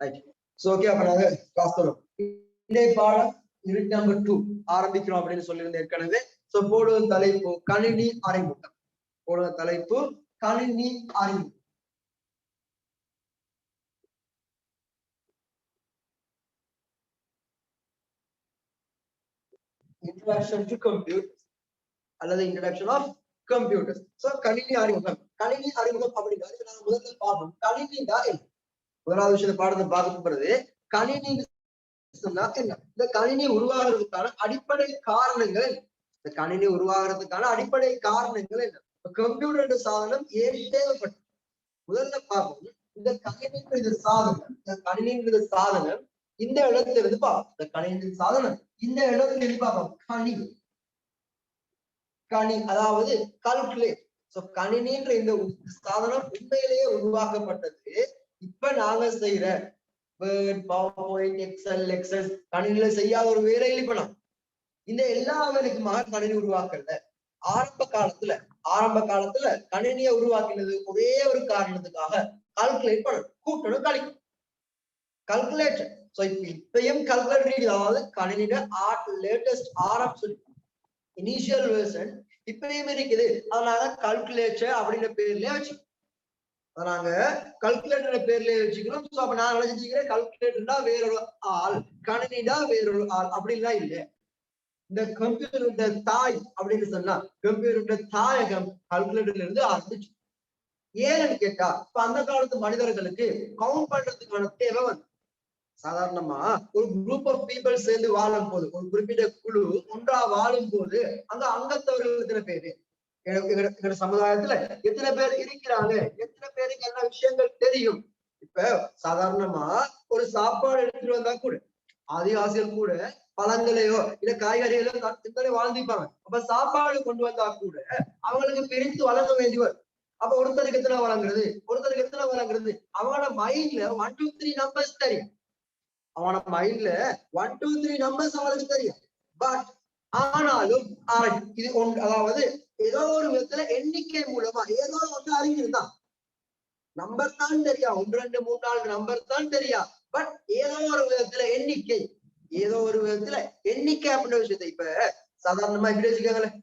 Right. So okay, அப்ப நாங்க class தொடரும். இந்த பாடம் யூனிட் நம்பர் 2 ஆரம்பிக்கிறோம் அப்படின்னு சொல்லியிருந்தேன் ஏற்கனவே. சோ போடுவது தலைப்பு கணினி அறிமுகம். போடுவது தலைப்பு கணினி அறிமுகம். Introduction to computers அல்லது introduction of computers. சோ கணினி அறிமுகம். கணினி அறிமுகம் அப்படிங்கிறது நாங்க முதல்ல பார்ப்போம். கணினி தான் என்ன? முதலாவது விஷயத்தை பாடத்தை பார்க்க போறது கணினி சொன்னா என்ன? இந்த கணினி உருவாகிறதுக்கான அடிப்படை காரணங்கள், இந்த கணினி உருவாகிறதுக்கான அடிப்படை காரணங்கள் என்ன? கம்ப்யூட்டர் சாதனம் ஏன் தேவைப்பட்டது? முதல்ல பார்ப்போம். இந்த கணினின்றது சாதனம், இந்த கணினின்றது சாதனம் இந்த இடத்துல இருந்து பார்ப்போம். இந்த கணினி சாதனம் இந்த இடத்துல இருந்து பார்ப்போம். கணி அதாவது கால்குலேட். சோ கணினின்ற இந்த சாதனம் உண்மையிலேயே உருவாக்கப்பட்டது இப்ப நாங்க செய்யற வேர்ட், பவர்பாயிண்ட், எக்ஸல் கணினியில செய்யாத ஒரு வேலையில் இப்ப நான் இந்த எல்லா வேலைக்குமாக கணினி உருவாக்கல. ஆரம்ப காலத்துல கணினியை உருவாக்கினது ஒரே ஒரு காரணத்துக்காக கால்குலேட் பண்ணணும், கூட்டணும், கழிக்கணும், கல்குலேட்டர். சோ இப்பயும் கல்குலேட்டர், அதாவது கணினியோட லேட்டஸ்ட் சொல்லி இனிஷியல் வெர்ஷன் இப்பயும் இருக்குது. அதனால கல்குலேட்டர் அப்படின்ற பேர்லயே வச்சு நாங்க கல்குலேட்டர் பேர்லயே வச்சுக்கிறோம். சோ அப்ப நான் நினைச்சுக்கிறேன் கல்குலேட்டர்னா வேறொரு ஆள், கணினிடா வேறொரு ஆள் அப்படின்லாம் இல்லை. இந்த கம்ப்யூட்டர் தாய் அப்படின்னு சொன்னா கம்ப்யூட்டர் தாயகம் கல்குலேட்டர்ல இருந்து ஆரம்பிச்சு. ஏன்னு கேட்டா இப்ப அந்த காலத்து மனிதர்களுக்கு கவுண்ட் பண்றதுக்கான தேவை வந்து சாதாரணமா ஒரு குரூப் ஆஃப் பீப்புள் சேர்ந்து வாழும் போது, ஒரு குறிப்பிட்ட குழு ஒன்றா வாழும் போது அங்க அங்கத்தவர்கள் எத்தனை பேரு, எங்க சமுதாயத்துல எத்தனை பேர் இருக்கிறாங்க, எத்தனை பேருக்கு என்ன விஷயங்கள் தெரியும். இப்ப சாதாரணமா ஒரு சாப்பாடு எடுத்துட்டு வந்தா கூட ஆதிவாசிகள் கூட பழங்களையோ இல்ல காய்கறிகளோ வாழ்ந்துப்பாங்க. அப்ப சாப்பாடு கொண்டு வந்தா கூட அவங்களுக்கு பிரித்து வழங்க வேண்டியவர். அப்ப ஒருத்தருக்கு எத்தனை வழங்குறது, அவனோட மைண்ட்ல 1 2 3 நம்பர்ஸ் தெரியும். அவனோட மைண்ட்ல 1 2 3 நம்பர்ஸ் அவனுக்கு தெரியும். பட் ஆனாலும் இது அதாவது ஏதோ ஒரு விதத்துல எண்ணிக்கை மூலமா ஏதோ ஒன்று அறிஞ்சிருந்தான். நம்பர் தான் தெரியா, 1 2 3 4 நம்பர் தான் தெரியா. பட் ஏதோ ஒரு விதத்துல எண்ணிக்கை அப்படின்ற விஷயத்தை இப்ப சாதாரணமா இப்படி வச்சுக்கோங்களேன்.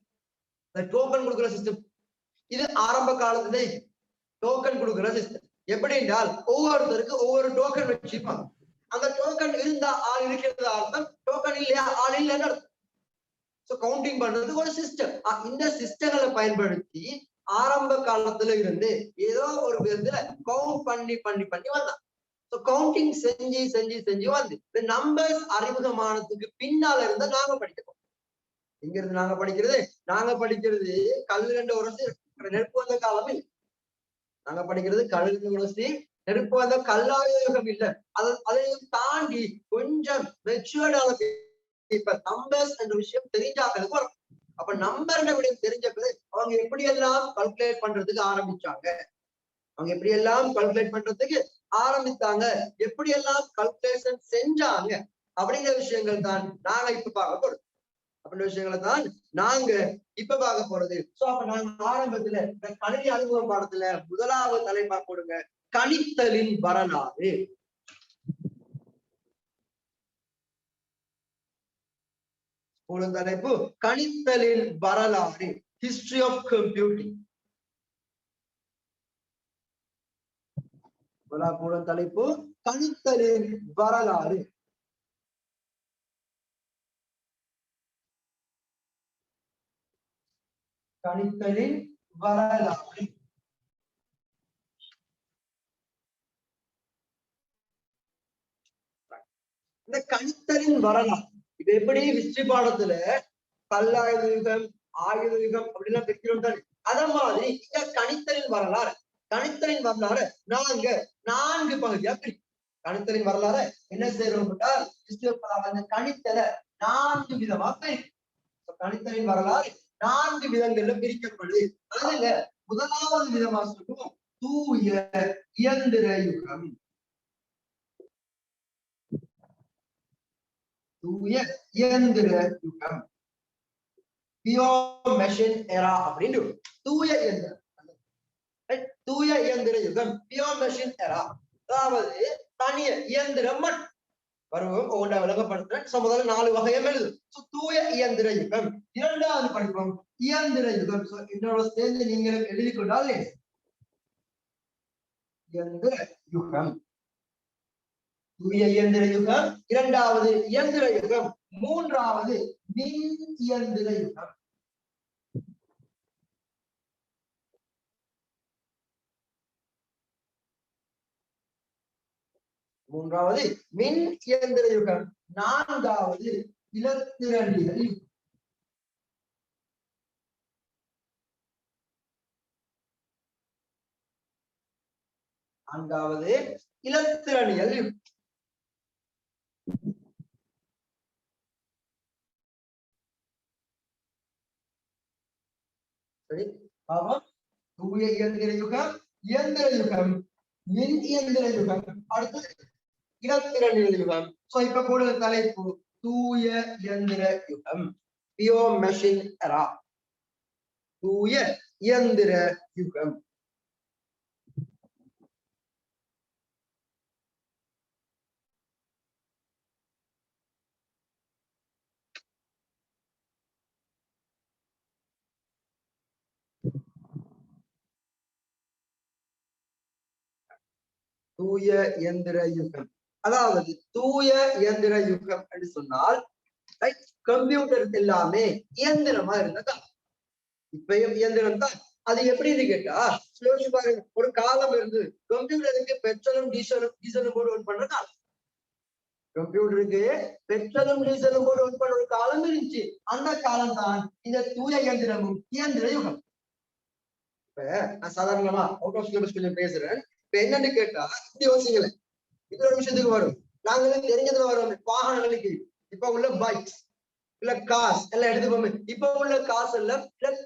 இந்த டோக்கன் கொடுக்குற சிஸ்டம், இது ஆரம்ப காலத்துல டோக்கன் கொடுக்குற சிஸ்டம். எப்படி என்றால் ஒவ்வொருத்தருக்கு ஒவ்வொரு டோக்கன் வச்சிருப்பாங்க. அந்த டோக்கன் இருந்தா ஆள் இருக்கிறதா அர்த்தம், டோக்கன் இல்லையா ஆள் இல்லைன்னு அர்த்தம். சோ கவுண்டிங் பண்றதுக்கு ஒரு சிஸ்டம். இந்த சிஸ்டங்களை பயன்படுத்தி ஆரம்ப காலத்துல இருந்து ஏதோ ஒரு விதத்துல கவுண்ட் பண்ணி வந்தான். சோ கவுண்டிங் செஞ்சு வந்து இந்த நம்பர்ஸ் அறிமுகமானதுக்கு பின்னால இருந்தா நாங்க படிக்கிறோம். எங்க இருந்து நாங்க படிக்கிறது கல்லுகண்ட உரசி நெருப்பு வந்த காலமே. நாங்க படிக்கிறது கல்லுகண்ட உரசி நெருப்பு வந்த கல்லாயுகம் இல்லை. அதையும் தாண்டி கொஞ்சம் மெச்சூர்டான இப்ப நம்பர்ஸ் என்ற விஷயம் தெரிஞ்சாக்களுக்கு வரும். அப்ப நம்பர் விடயம் தெரிஞ்ச பிறகு அவங்க எப்படி எல்லாம் கல்குலேட் பண்றதுக்கு ஆரம்பித்தாங்க, எப்படி எல்லாம் கல்குலேஷன் செஞ்சாங்க அப்படிங்கிற விஷயங்கள் தான் நாங்க இப்ப பார்க்க போறோம். அப்படின்ற விஷயங்களை தான் நாங்க இப்ப பார்க்க போறது. சோ அப்ப நாங்க ஆரம்பத்துல இந்த கணினி அனுபவம் பாடத்துல முதலாவது தலைப்பா போடுங்க கணித்தலின் வரலாறு. ஒரு தலைப்பு கணித்தலின் வரலாறு, ஹிஸ்டரி ஆஃப் கம்ப்யூட்டிங். தலைப்பு கணித்தலின் வரலாறு. கணித்தலின் வரலாறு. இந்த கணித்தலின் வரலாறு இது எப்படி ஹிஸ்டரி பாடத்துல கல்லாயுத யுகம், ஆயுத யுகம் அப்படிலாம் பிரிக்கிறோம் தானே, அத மாதிரி இங்க கணித்தலின் வரலாறு நாங்க 4 பகுதியா பிரிக்கிறோம். கணித்தலின் வரலாறு என்ன செய்யறோம், கணித்தலை 4 விதமா பிரிக்கும். கணித்தலின் வரலாறு 4 விதங்கள்ல பிரிக்கப்படுது. அதுல முதலாவது விதமா சொல்லுவோம் தூய இயந்திர யுகம். தூய இயந்திர யுகம், பியோர் மெஷின் எரா அப்படின்னு. தூய இயந்திர யுகம், பியோர் மெஷின் எரா. அதாவது தனிய இயந்திரம் மட்டும் வருவோம் ஒவ்வொன்றா விளங்கப்படுத்துறேன். முதல்ல 4 வகையம் எழுது. தூய இயந்திர யுகம். இரண்டாவது படிப்போம் இயந்திர யுகம். என்னோட சேர்ந்து நீங்களும் எழுதி கொண்டால் இயந்திர யுகம், தூய இயந்திர யுகம். இரண்டாவது இயந்திர யுகம். மூன்றாவது மின் இயந்திர யுகம். மூன்றாவது மின் இயந்திர யுகம். நான்காவது இலத்திரனியல் யுகம். நான்காவது இலத்திரனியல் யுகம். சரி, தூய இயந்திர யுகம், இயந்திர யுகம், மின் இயந்திர யுகம், அடுத்தது இலத்திரனியல் யுகம். இப்ப கூட தலைப்பு தூய இயந்திர யுகம், பியோ மெஷின் எரா. தூய இயந்திர யுகம். தூய இயந்திர யுகம், அதாவது தூய இயந்திர யுகம் என்று சொன்னால் கம்ப்யூட்டர் எல்லாமே இயந்திரமா இருந்ததா. இப்பயும் இயந்திரம் தான். அது எப்படின்னு கேட்டா பாருங்க, ஒரு காலம் இருந்து கம்ப்யூட்டருக்கு பெட்ரோலும் டீசலும் போட்டு ஒர்க் பண்ற காலம். கம்ப்யூட்டருக்கு பெட்ரோலும் டீசலும் போட்டு ஒர்க் பண்ற ஒரு காலம் இருந்துச்சு. அந்த காலம் தான் இந்த தூய இயந்திரமும் இயந்திர யுகம். இப்ப நான் சாதாரணமா அவுட் ஆஃப் சிலபஸ் கொஞ்சம் பேசுறேன். இப்ப என்னன்னு கேட்டா இப்படி யோசிங்களேன், இது ஒரு விஷயத்துக்கு வரும். நாங்களே தெரிஞ்சதுல வரும் வாகனங்களுக்கு. இப்ப உள்ள பைக்ஸ் இல்ல காசு எல்லாம் எடுத்துக்கோங்க. இப்ப உள்ள காசு எல்லாம்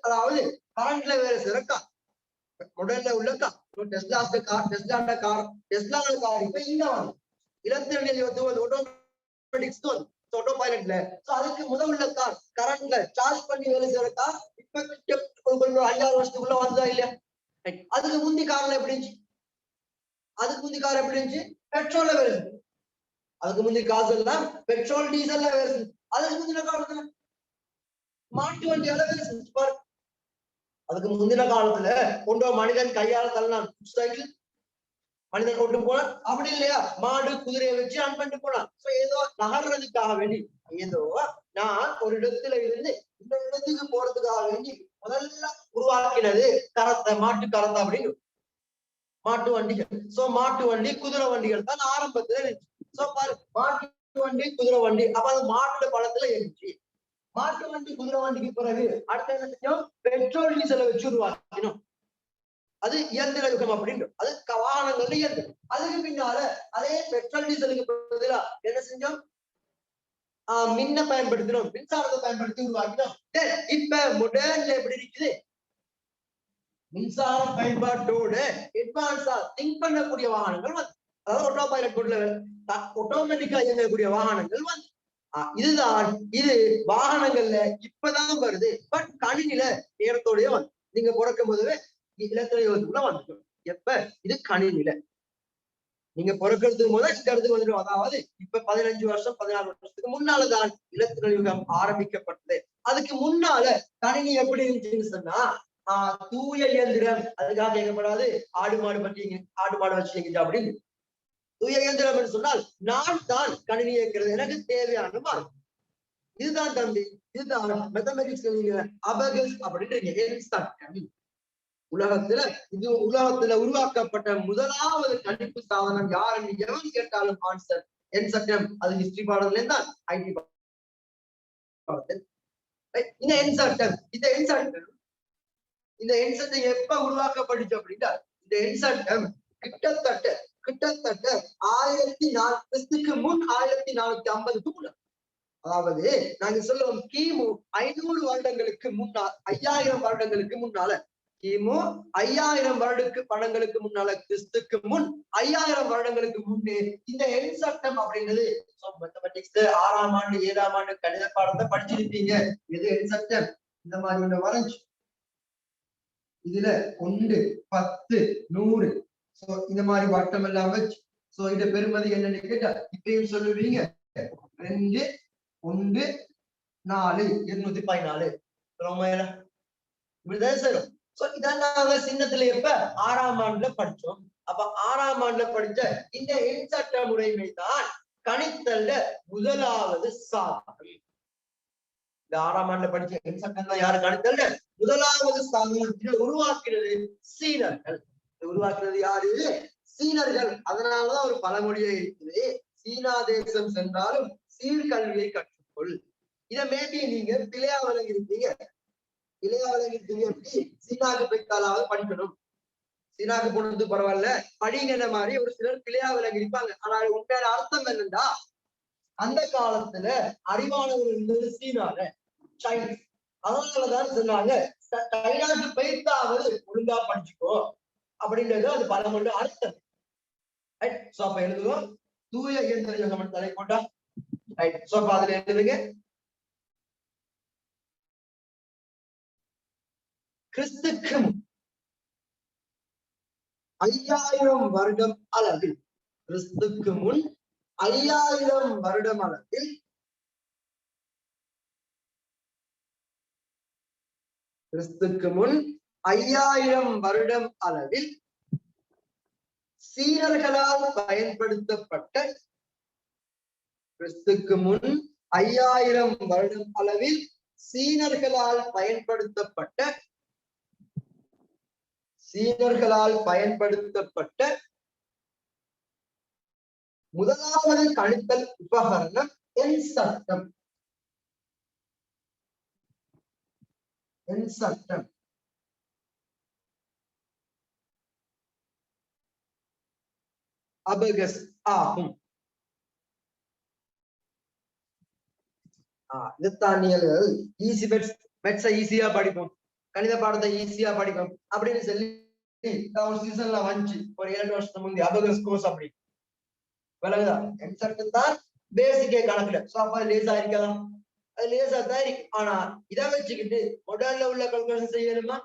அதாவது கரண்ட்ல வேற செய்யற கார், முதல்ல உள்ள கார், டெஸ்லாண்ட கார் இப்ப இங்க வரும். இலத்திரனியல் ஆட்டோமேட்டிக்ஸ் ஆட்டோ பைலட்ல. அதுக்கு முதல் உள்ள கார் கரண்ட்ல சார்ஜ் பண்ணி வேலை செய்யற கார் இப்ப 5-6 வருஷத்துக்குள்ள வந்ததா இல்லையா? அதுக்கு முந்தி கார்ல எப்படி இருந்துச்சு? அதுக்கு முந்தி கார் எப்படி இருந்துச்சு? பெட்ரோல்ல வேலை. அதுக்கு முந்தி காசு எல்லாம் பெட்ரோல் டீசல்ல வேலை. அதுக்கு முந்தின காலத்துல மாட்டு வண்டியால வேலை செஞ்சு பாரு. அதுக்கு முந்தின காலத்துல கொண்டு மனிதன் கையால தள்ளலாம் சைக்கிள், மனிதன் கொண்டு போனான். அப்படி இல்லையா மாடு குதிரையை வச்சு ரன் பண்ணிட்டு போனான். ஏதோ நகர்றதுக்காக வேண்டி, ஏதோ நான் ஒரு இடத்துல இருந்து இன்னொரு இடத்துக்கு போறதுக்காக வேண்டி முதல்ல உருவாக்கினது கரத்தை, மாட்டு கரத்தை அப்படின்னு மாட்டு வண்டிகள். மாட்டு வண்டி குதிரை வண்டிகள் தான் ஆரம்பத்துல இருந்துச்சு. பாரு, மாட்டு வண்டி குதிரை வண்டி, அப்ப அது மாட்டு பழத்துல இருந்துச்சு. மாட்டு வண்டி குதிரை வண்டிக்கு பிறகு அடுத்த என்ன செஞ்சோம்? பெட்ரோல் டீசலை வச்சு உருவாக்கணும். அது இயந்திர யுகம் அப்படின்னு. அது வாகனங்கள் இயந்திரம். அதுக்கு பின்னால அதே பெட்ரோல் டீசலுக்கு பதிலா என்ன செஞ்சோம்? மின்ன பயன்படுத்தினோம், மின்சாரத்தை பயன்படுத்தி உருவாக்கினோம். இப்ப மொடர்ன்ல எப்படி இருக்குது? மின்சார பயன்பாட்டோட அட்வான்ஸா திங்க் பண்ணக்கூடிய வாகனங்கள் வந்து, அதாவது ஆட்டோ பைலட் போர்ட்ல ஆட்டோமேட்டிக்கா இயங்கக்கூடிய வாகனங்கள் வந்து. இதுதான் இது வாகனங்கள்ல இப்பதான் வருது. பட் கணினில நேரத்தோடய வந்து நீங்க பிறக்கும் போதுவே இலத்திரயுகத்துக்குள்ள வந்துட்டோம். எப்ப? இது கணினில நீங்க பிறக்கிறதுக்கு முதல் இந்த இடத்துக்கு வந்துடும். அதாவது இப்ப 15 வருஷம் 16 வருஷத்துக்கு முன்னாலதான் இலத்திரயுகம் ஆரம்பிக்கப்பட்டது. அதுக்கு முன்னால கணினி எப்படி இருந்துச்சுன்னு சொன்னா தூய இயந்திரம். அதுக்காக கேட்கப்படாது ஆடு மாடு பற்றிங்க, ஆடு மாடு வச்சுங்க அப்படின்னு. தூய இயந்திரம் என்று சொன்னால் நான் தான் கணினி இயக்கிறது, எனக்கு தேவையான மாதிரி. இதுதான் தம்பி, இதுதான் மேத்தமெட்டிக்ஸ் அபகஸ் அப்படின்றீங்க. உலகத்துல உருவாக்கப்பட்ட முதலாவது கணிப்பு சாதனம் யாருன்னு எவன் கேட்டாலும் ஆன்சர் என்சட்டம். அது ஹிஸ்டரி பாடத்துல தான் ஐடி பாடத்தில். இந்த என்சட்டம் எப்ப உருவாக்கப்பட்டுச்சு அப்படின்னா, இந்த என்சட்டம் கிட்டத்தட்ட 1400 முன் 1450 அதாவது நாங்க சொல்லுவோம் கிமு 500 வருடங்களுக்கு முன்னால், 5000 வருடங்களுக்கு முன்னால, கிமு 5000 வருடங்களுக்கு முன்னால, கிறிஸ்துக்கு முன் 5000 வருடங்களுக்கு முன்னே இந்த எண் சட்டம் அப்படின்றது மேத்தமெட்டிக்ஸ் 6ஆம் ஆண்டு 7ஆம் ஆண்டு கணித பாடத்தை படிச்சிருப்பீங்க. இது எண் சட்டம் இந்த மாதிரி ஒண்ணு வரைஞ்சு இதுல 1, 10, 100 இந்த மாதிரி வட்டம் எல்லாம் வச்சு சோ இந்த பெருமதி என்னன்னு கேட்டா இப்பயும் சொல்லுவீங்க 2 1 4 214 இப்படிதான் சேரும். சோ இதான் நாங்க சின்னத்துல எப்ப 6ஆம் ஆண்டுல படிச்சோம். அப்ப 6ஆம் ஆண்டுல படிச்ச இந்த எண் சட்ட முறைமை தான் கணித்தல்ல முதலாவது சாதனம். இந்த 6ஆம் ஆண்டுல படிச்ச எண் சட்டம் தான் யாரு கணித்தல்ல முதலாவது சாதனத்தை உருவாக்குறது சீனர்கள். உருவாக்குறது யாரு? சீனர்கள். அதனாலதான் ஒரு பழமொழியே இருக்குது, சீனா தேசம் சென்றாலும் சீர்கல்வியை கற்றுக்கொள். இதை மேபி நீங்க பிள்ளையா விளங்கிருப்பீங்க. பிள்ளையா விளங்கிருப்பீங்க எப்படி சீனாக்கு போய்த்தாலாவது படிக்கணும், சீனாக்கு போனது பரவாயில்ல படிங்கிற மாதிரி ஒரு சிலர் பிள்ளையா விளங்கிருப்பாங்க. ஆனால் உண்மையான அர்த்தம் என்னன்னா, அந்த காலத்துல அறிவானவர்கள் இருந்தது சீனால, சைனீஸ். அதனாலதான் சொன்னாங்க சைனாக்கு போய்த்தாவது ஒழுங்கா படிச்சுக்கோ அப்படின்றது அது பழமொழி அர்த்தம். அப்ப எழுதுவோம் தூய இயந்திர யுகம் தலை போட்டா. அதுல எழுதுங்க கிறிஸ்துக்கு 5000 வருடம் அளவில், கிறிஸ்துக்கு முன் 5000 வருடம் அளவில் கிறிஸ்துக்கு முன் 5000 வருடம் அளவில் சீனர்களால் பயன்படுத்தப்பட்ட, கிறிஸ்துக்கு முன் 5000 வருடம் அளவில் சீனர்களால் பயன்படுத்தப்பட்ட முதலாவது கணித்தல் உபகரணம் எண் சட்டம். எண் சட்டம் அபகஸ் ஆகும். இதுத்தானியல்கள் ஈஸி மெட்ஸை ஈஸியா படிப்போம், கணித பாடத்தை ஈஸியா படிப்போம் அப்படின்னு சொல்லி ஒரு சீசன்ல வந்துச்சு ஒரு 2 வருஷத்துக்கு முந்தைய அபகஸ் கோர்ஸ் அப்படி விளங்குதா. எண் சட்டம் தான் பேசிக்கே கணக்குல. சோ அப்ப லேசா இருக்கலாம், அது லேசா தான் இருக்கு. ஆனா இதை வச்சுக்கிட்டு மொடர்ன்ல உள்ள கல்குலேஷன் செய்யணுமா?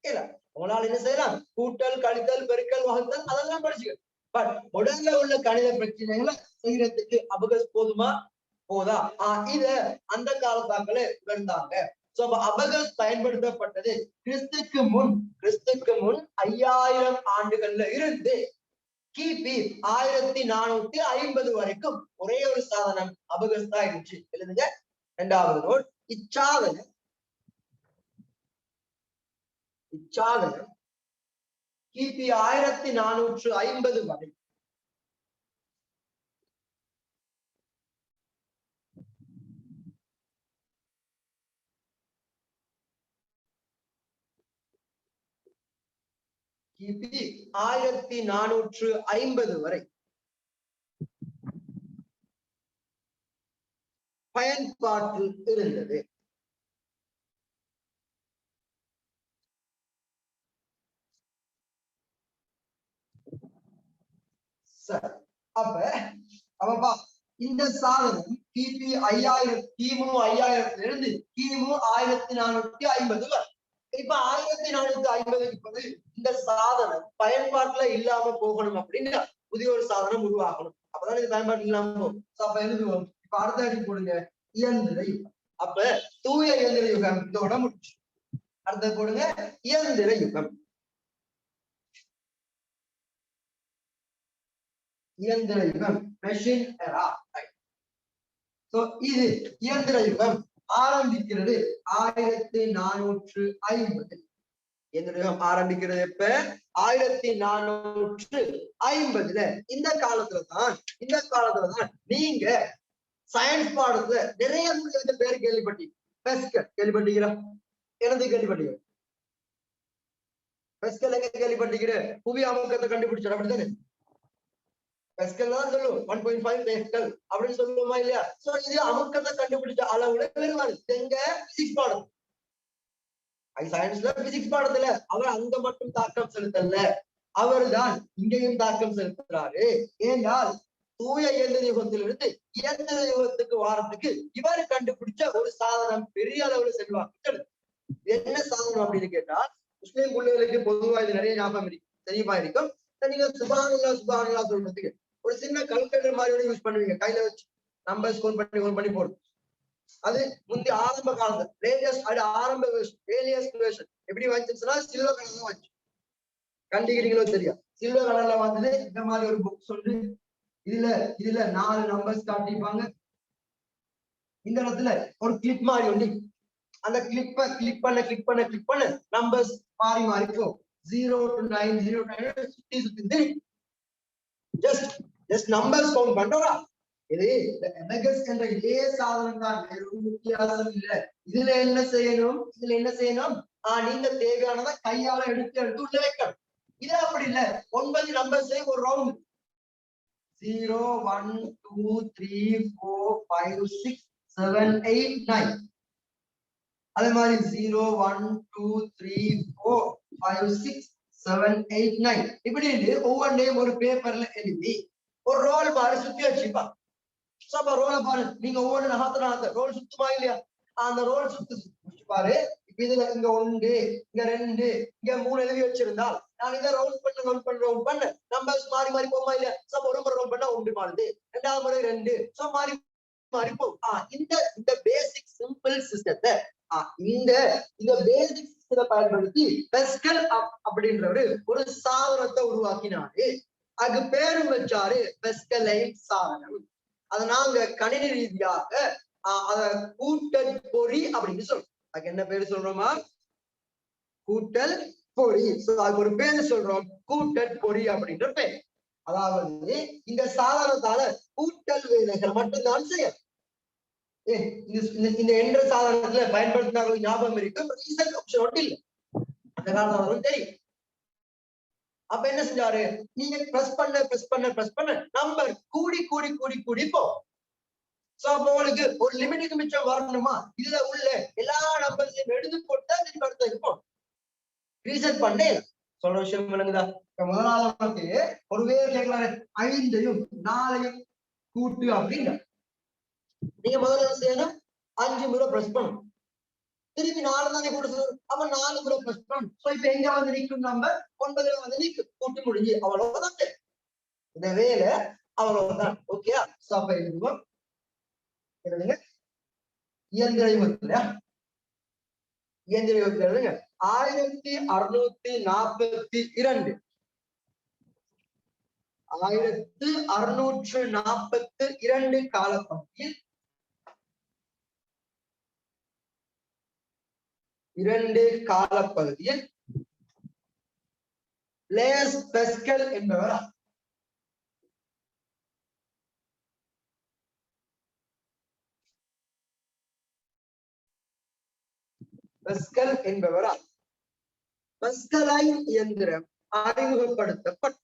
இல்ல. உங்களால என்ன செய்யலாம்? கூட்டல், கழித்தல், பெருக்கல், வகுத்தல் அதெல்லாம் படிச்சுக்க. பட் மொடர்ன்ல உள்ள கணித பிரச்சனைகளை செய்யறதுக்கு அபகஸ் போதுமா? போதா? இத அந்த காலத்தாக்களே உணர்ந்தாங்க. சோ அப்ப அபகஸ் பயன்படுத்தப்பட்டது கிறிஸ்துக்கு முன் 5000 ஆண்டுகள்ல இருந்து கிபி 1450 வரைக்கும் ஒரே ஒரு சாதனம் அபகஸ் தான் இருந்துச்சு. எழுதுங்க 2வது நோட். இச்சாதனம் கிபி 1450 வரை கிபி 1450 வரை பயன்பாட்டில் இருந்தது. அப்ப இந்த சாதனம் கிபி 5000 கிமு 5000 இருந்து கிமு 1450 வரை. இப்ப 1450 இந்த சாதனம் பயன்பாட்டுல இல்லாம போகணும் அப்படின்னா புதிய ஒரு சாதனம் உருவாக்கணும். அப்பதான் இது பயன்பாட்டு இல்லாம போகும். அப்ப எழுதுவோம். இப்ப அடுத்த அடி போடுங்க இயந்திர யுகம். அப்ப தூய இயந்திர யுகம் இதோட முடிச்சு. அடுத்த போடுங்க இயந்திர யுகம். இயந்திர யுகம் மெஷின் எரா. சோ இது இயந்திர யுகம் ஆரம்பிக்கிறது 1450. இயந்திர யுகம் ஆரம்பிக்கிறது எப்ப? 1450. இந்த காலத்துலதான் நீங்க சயின்ஸ் பாடத்துல நிறைய பேர் கேள்விப்பட்டீங்க. பெஸ்கல் கேள்விப்பட்டீங்களா? எனது கேள்விப்பட்டீங்க. பெஸ்கல் எங்க கேள்விப்பட்டீங்க? புவி அமுக்கத்தை கண்டுபிடிச்சார் அப்படித்தானே? பெஸ்கல் தான் சொல்லுவோம் 1.5 பெஸ்கல் அப்படின்னு சொல்லுவோமா இல்லையா? சோ இது அமுக்கத்தை கண்டுபிடிச்ச அளவுல வருவாரு. எங்க பிசிக்ஸ் பாடம், சயின்ஸ்ல பிசிக்ஸ் பாடத்துல அவர் அங்க மட்டும் தாக்கம் செலுத்தல, அவர் தான் இங்கேயும் தாக்கம் செலுத்துறாரு. ஏனால் தூய இயந்திர யுகத்திலிருந்து இயந்திர யுகத்துக்கு வாரத்துக்கு இவர் கண்டுபிடிச்ச ஒரு சாதனம் பெரிய அளவுல செல்வாக்கு. என்ன சாதனம் அப்படின்னு கேட்டா முஸ்லிம் பிள்ளைகளுக்கு பொதுவா இது நிறைய ஞாபகம் தெரியுமா இருக்கும். நீங்க சுபானுல்லா சொல்றதுக்கு ஒரு சின்ன கால்குலேட்டர் மாதிரி யூஸ் பண்ணுவீங்க, கையில வச்சு நம்பர்ஸ் கவுண்ட் பண்ணி போடும். அது முந்தைய ஆரம்ப காலத்துல லேட்டஸ்ட் ஆரம்ப வேர்ஷன் எப்படி வந்துச்சுன்னா சில்வர் கலர்ல தான் வந்துச்சு. கண்டிக்கிறீங்களோ தெரியும், சில்வர் கலர்ல வந்தது. இந்த மாதிரி ஒரு புக் சொல்லி இதுல 4 நம்பர்ஸ் காட்டிப்பாங்க. இந்த இடத்துல ஒரு கிளிக் மாதிரி உண்டு. அந்த கிளிக் பண்ண நம்பர்ஸ் மாறி இருக்கும். 0 to 9 0 to 9 சுத்தி ஜஸ்ட் நம்பர்ஸ் கவுண்ட் பண்றோம். இது அபகஸ் என்ற இதே சாதனம் தான், வேற ஒரு வித்தியாசம் இல்ல. இதுல என்ன செய்யணும் நீங்க தேவையானதை கையால எடுத்து உள்ள வைக்கணும். இது அப்படி இல்ல, 9 நம்பர்ஸே ஒரு ரவுண்ட் 0 1 2 3 4 5 6 7 8 9. அதே மாதிரி 0 1 2 3 4 5 6 7 8 9 இப்படி ஒவ்வொன்றையும் ஒரு பேப்பர்ல எழுதி ஒரு ரோல் மாதிரி சுத்தி வச்சுப்பா. ரோலை பாரு, நீங்க ஒவ்வொரு நகர்த்த ரோல் சுத்துமா இல்லையா? அந்த ரோல் சுத்து பாரு. இப்ப இதுல இங்க 1 இங்க 2 இங்க 3 எழுதி வச்சிருந்தால் நான் இதை ரவுண்ட் பண்ண நம்பர்ஸ் மாறி போமா இல்லையா? ஒரு முறை ரோல் பண்ணா 1 மாறுது, 2வது முறை 2 மாறி போகும். இந்த பேசிக் சிம்பிள் சிஸ்டத்தை இந்த பேசிக் சிஸ்டத்தை பயன்படுத்தி பெஸ்கல் அப்படின்றவரு ஒரு சாதனத்தை உருவாக்கினாரு. அது பேரும் வச்சாரு பெஸ்கலைன் சாதனம். அதை நாங்க கணினி ரீதியாக அத கூட்டல் பொறி அப்படின்னு சொல்றோம். அதுக்கு என்ன பேரு சொல்றோமா? கூட்டல் பொறி. அதுக்கு ஒரு பேரு சொல்றோம், கூட்டல் பொறி அப்படின்ற பேர். அதாவது இந்த சாதனத்தால கூட்டல் வேலைகள் மட்டும்தான் செய்யும். இந்த என்ற சாதனத்துல பயன்படுத்தினாலும் ஞாபகம் இருக்கு, இல்லை அந்த காலத்துல தெரியும். அப்ப என்ன செஞ்சாரு, நீங்க பிரஸ் பண்ண நம்பர் கூடி போ. உங்களுக்கு ஒரு லிமிட்டுக்கு மிச்சம் வரணுமா, இதுல உள்ள எல்லா நம்பர்ஸையும் எடுத்து போட்டா திருப்பி அடுத்த இருக்கும். ரீசெட் பண்ணே சொல்ற விஷயம் விளங்குதா? முதலாவது ஒரு வேலை கேட்கலாம், 5ஐயும் 4ஐயும் கூட்டு அப்படிங்க. நீங்க முதல்ல செய்யணும், 5 முறை பிரஸ் பண்ணணும். திருப்பி 4 தானே கூட சொல்லணும், அப்ப 4 முறை பிரஸ் பண்ணணும். இப்ப எங்க வந்து நிற்கும் நம்பர் 9ல வந்து நிற்கும். கூட்டி முடிஞ்சு அவ்வளவுதான். இந்த வேலை அவ்வளவுதான். ஓகே, ஸ்டாப் எழுதுவோம். இயந்திர யுகத்துல 1642 காலப்பகுதியில் 2 காலப்பகுதியில் பிளேஸ் பெஸ்கல் என்பவர் பெஸ்கலைன் இயந்திரம் அறிமுகப்படுத்தப்பட்டது.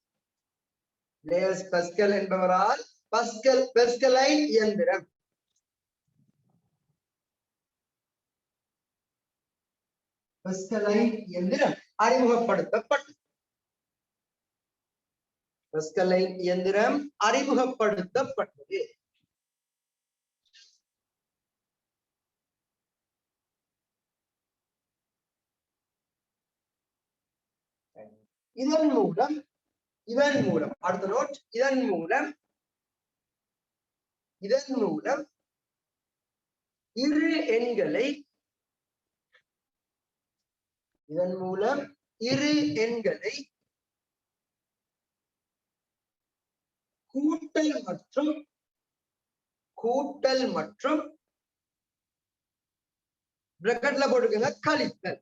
பிளேஸ் பெஸ்கல் என்பவரால் பெஸ்கலைன் இயந்திரம் அறிமுகப்படுத்தப்பட்டது. பெஸ்கலைன் இயந்திரம் அறிமுகப்படுத்தப்பட்டது. இதன் மூலம் அடுத்த நோட், இதன் மூலம் இரு எண்களை கூட்டல் மற்றும் பிராக்கெட்ல போட்டுக்கங்க கழித்தல்.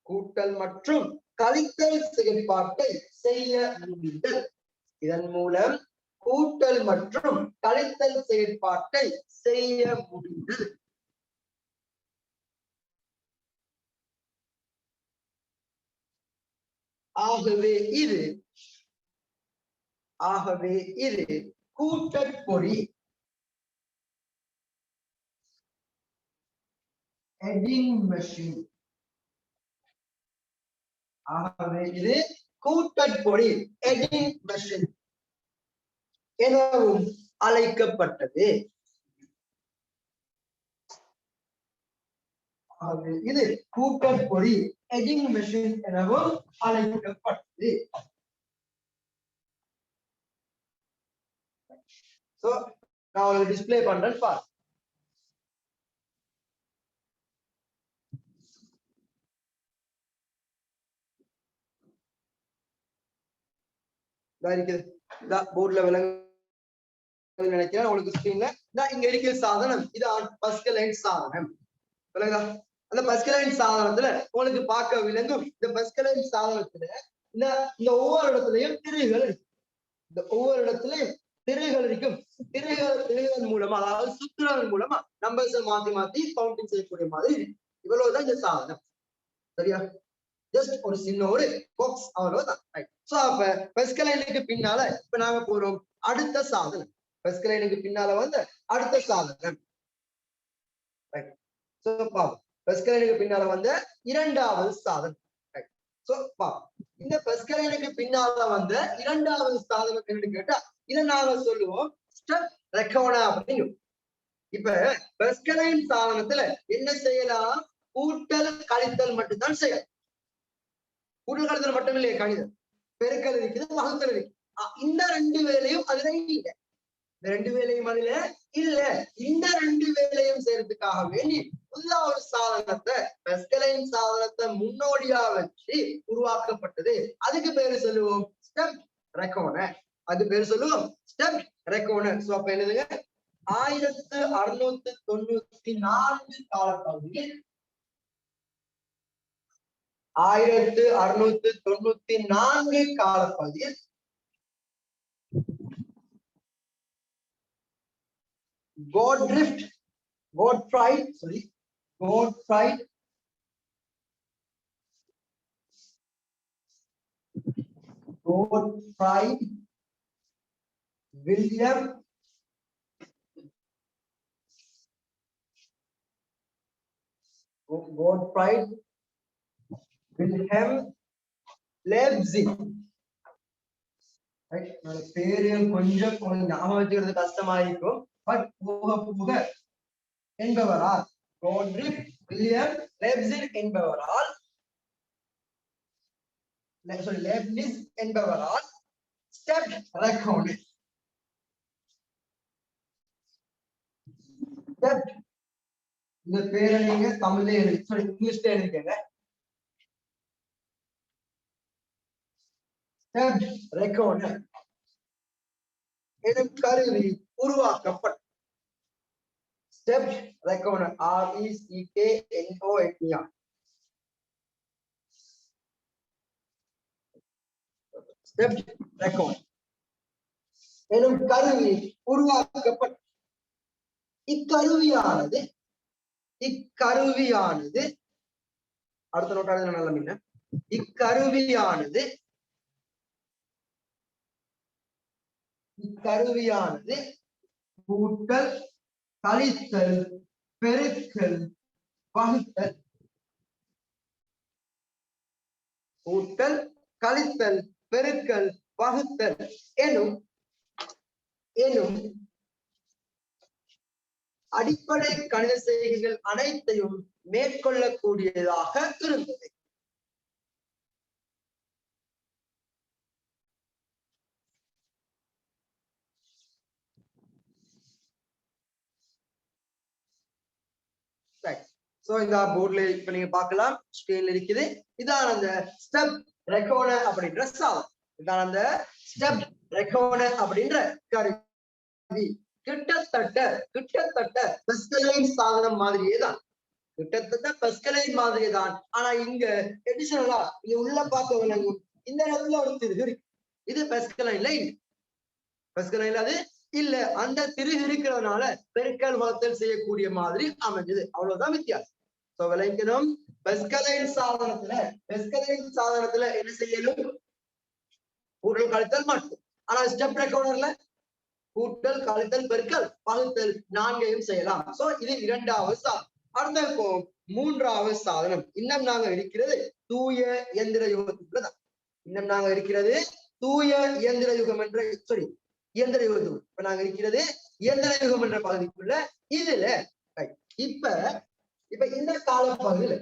கூட்டல் மற்றும் கழித்தல் செயல்பாட்டை செய்ய முடிந்தது. இதன் மூலம் கூட்டல் மற்றும் கழித்தல் செயல்பாட்டை செய்ய முடிந்தது. ஆகவே இது கூட்டல் பொறி எடிங் மெஷின். ஆகவே இது கூட்டற்பொறி எடிங் மெஷின் எனவும் அழைக்கப்பட்டது. இது கூட்டற்பொறி எடிங் மெஷின் எனவும் அழைக்கப்பட்டது. சோ நான் உங்களுக்கு டிஸ்ப்ளே பண்றேன் பாரு. போர்ட்ல விளங்க நினைக்கிறேன் உங்களுக்கு ஸ்கிரீன்ல இங்க இருக்கிற சாதனம் இதான் பஸ்கலைன் சாதனம். விளங்குதா? அந்த பஸ்கலைன் சாதனத்துல உங்களுக்கு பார்க்க விளங்கும். இந்த பஸ்கலைன் சாதனத்துல இந்த ஒவ்வொரு இடத்துலயும் திருகுகள் இருக்கு. இந்த ஒவ்வொரு இடத்துலயும் திருகுகள் இருக்கும். திருகுகள் மூலமா அதாவது சுற்றுலன் மூலமா நம்பர்ஸை மாத்தி மாத்தி கவுண்டிங் செய்யக்கூடிய மாதிரி இவ்வளவுதான் இந்த சாதனம். சரியா? ஜஸ்ட் ஒரு சின்ன ஒரு பாக்ஸ் அவ்வளவுதான். சோ அப்ப பஸ்கலைனுக்கு பின்னால இப்ப நாங்க போறோம் அடுத்த சாதனம். பஸ்கலைனுக்கு பின்னால வந்து அடுத்த சாதனம். சோ பஸ்கலைனுக்கு பின்னால வந்து இரண்டாவது சாதனம். சோ இந்த பஸ்கலைனுக்கு பின்னால வந்து இரண்டாவது சாதனம் என்னன்னு கேட்டா இதை நாங்க சொல்லுவோம் ஸ்டெப் ரெக்கவனா அப்படின்னு. இப்ப பஸ்கலைன் சாதனத்துல என்ன செய்யலாம்? கூட்டல் கழித்தல் மட்டும்தான் செய்யலாம். கூட்டல் கழித்தல் மட்டும் இல்லையே, கணிதம் பெருக்கல் இருக்குது, வகுத்தல் இருக்கு. இந்த ரெண்டு வேலையும் அதுல இல்லை. இந்த ரெண்டு வேலையும் அதுல இல்ல. இந்த ரெண்டு வேலையும் செய்யறதுக்காக வேண்டி புதிய ஒரு சாதனத்தை பஸ்கலைன் சாதனத்தை முன்னோடியா வச்சு உருவாக்கப்பட்டது. அதுக்கு பேரு சொல்லுவோம் ஸ்டெப் ரெக்கோனர். அது பேரு சொல்லுவோம் ஸ்டெப் ரெக்கோனர். சோ அப்ப என்னதுங்க 1694 காலப்பகுதியில் 1694 காலப்பகுதியில் Gottfried Wilhelm Leipzig. பேரு கொஞ்சம் ஞாபகம் வச்சுக்கிறது கஷ்டமா இருக்கும். பட் போக போக என்பவரால் கோட்ரிக் வில்லியம் லெப்சிக் என்பவரால் லெப்னிஸ் என்பவரால் ஸ்டெப் ரெக்கோனர் இந்த பேரை நீங்க தமிழ்ல இங்கிலீஷ்ல எழுதிக்கங்க. ஸ்டெப் ரெக்கோனர் எனும் கருவி உருவாக்கப்பட்ட ஸ்டெப் ரெக்கோனர் RECKNOR ஸ்டெப் ரெக்கோனர் எனும் கருவி உருவாக்கப்பட்ட இக்கருவியானது அடுத்த நோட்டாளர் நல்ல மீன் இக்கருவியானது கூட்டல் கழித்தல் பெருக்கல் வகுத்தல் எனும் அடிப்படை கணித செய்கைகள் அனைத்தையும் மேற்கொள்ளக்கூடியதாக இருந்தது. சோ இந்த போர்ட்ல இப்ப நீங்க பார்க்கலாம், ஸ்கிரீன்ல இருக்குது. இதான் அந்த ஸ்டெப் ரெக்கோனர் அப்படின்ற சாதனம். இதான் அந்த ஸ்டெப் ரெக்கோனர் அப்படின்ற கருவி. கிட்டத்தட்ட பஸ்கலைன் சாதனம் மாதிரியே தான். ஆனா இங்க எடிஷனலா இங்க உள்ள பார்க்க விளங்கும் இந்த இடத்துல ஒரு திருகு இருக்கு. இது பஸ்கலைன்ல இல்ல. பஸ்கலைன்ல அது இல்ல. அந்த திருகு இருக்கிறதுனால பெருக்கல் வகுத்தல் செய்யக்கூடிய மாதிரி அமைஞ்சது. அவ்வளவுதான் வித்தியாசம். விளக்கணும். பஸ்கலைன் சாதனத்துல என்ன செய்யணும்? கூட்டல் கழித்தல் மட்டும். ஆனா ஸ்டெப் ரெக்கோனர்ல கூட்டல் கழித்தல் பெருக்கல் வகுத்தல் நான்கையும் செய்யலாம். சோ இது இரண்டாவது சாதனம். அடுத்த மூன்றாவது சாதனம். இன்னும் நாங்க இருக்கிறது தூய இயந்திர யுகத்துக்குள்ள தான். இயந்திர யுகம் என்ற இயந்திர யுகம். இப்ப நாங்க இருக்கிறது இயந்திர யுகம் என்ற பகுதிக்குள்ள. இதுல இப்ப இந்த காலப்பகுதியில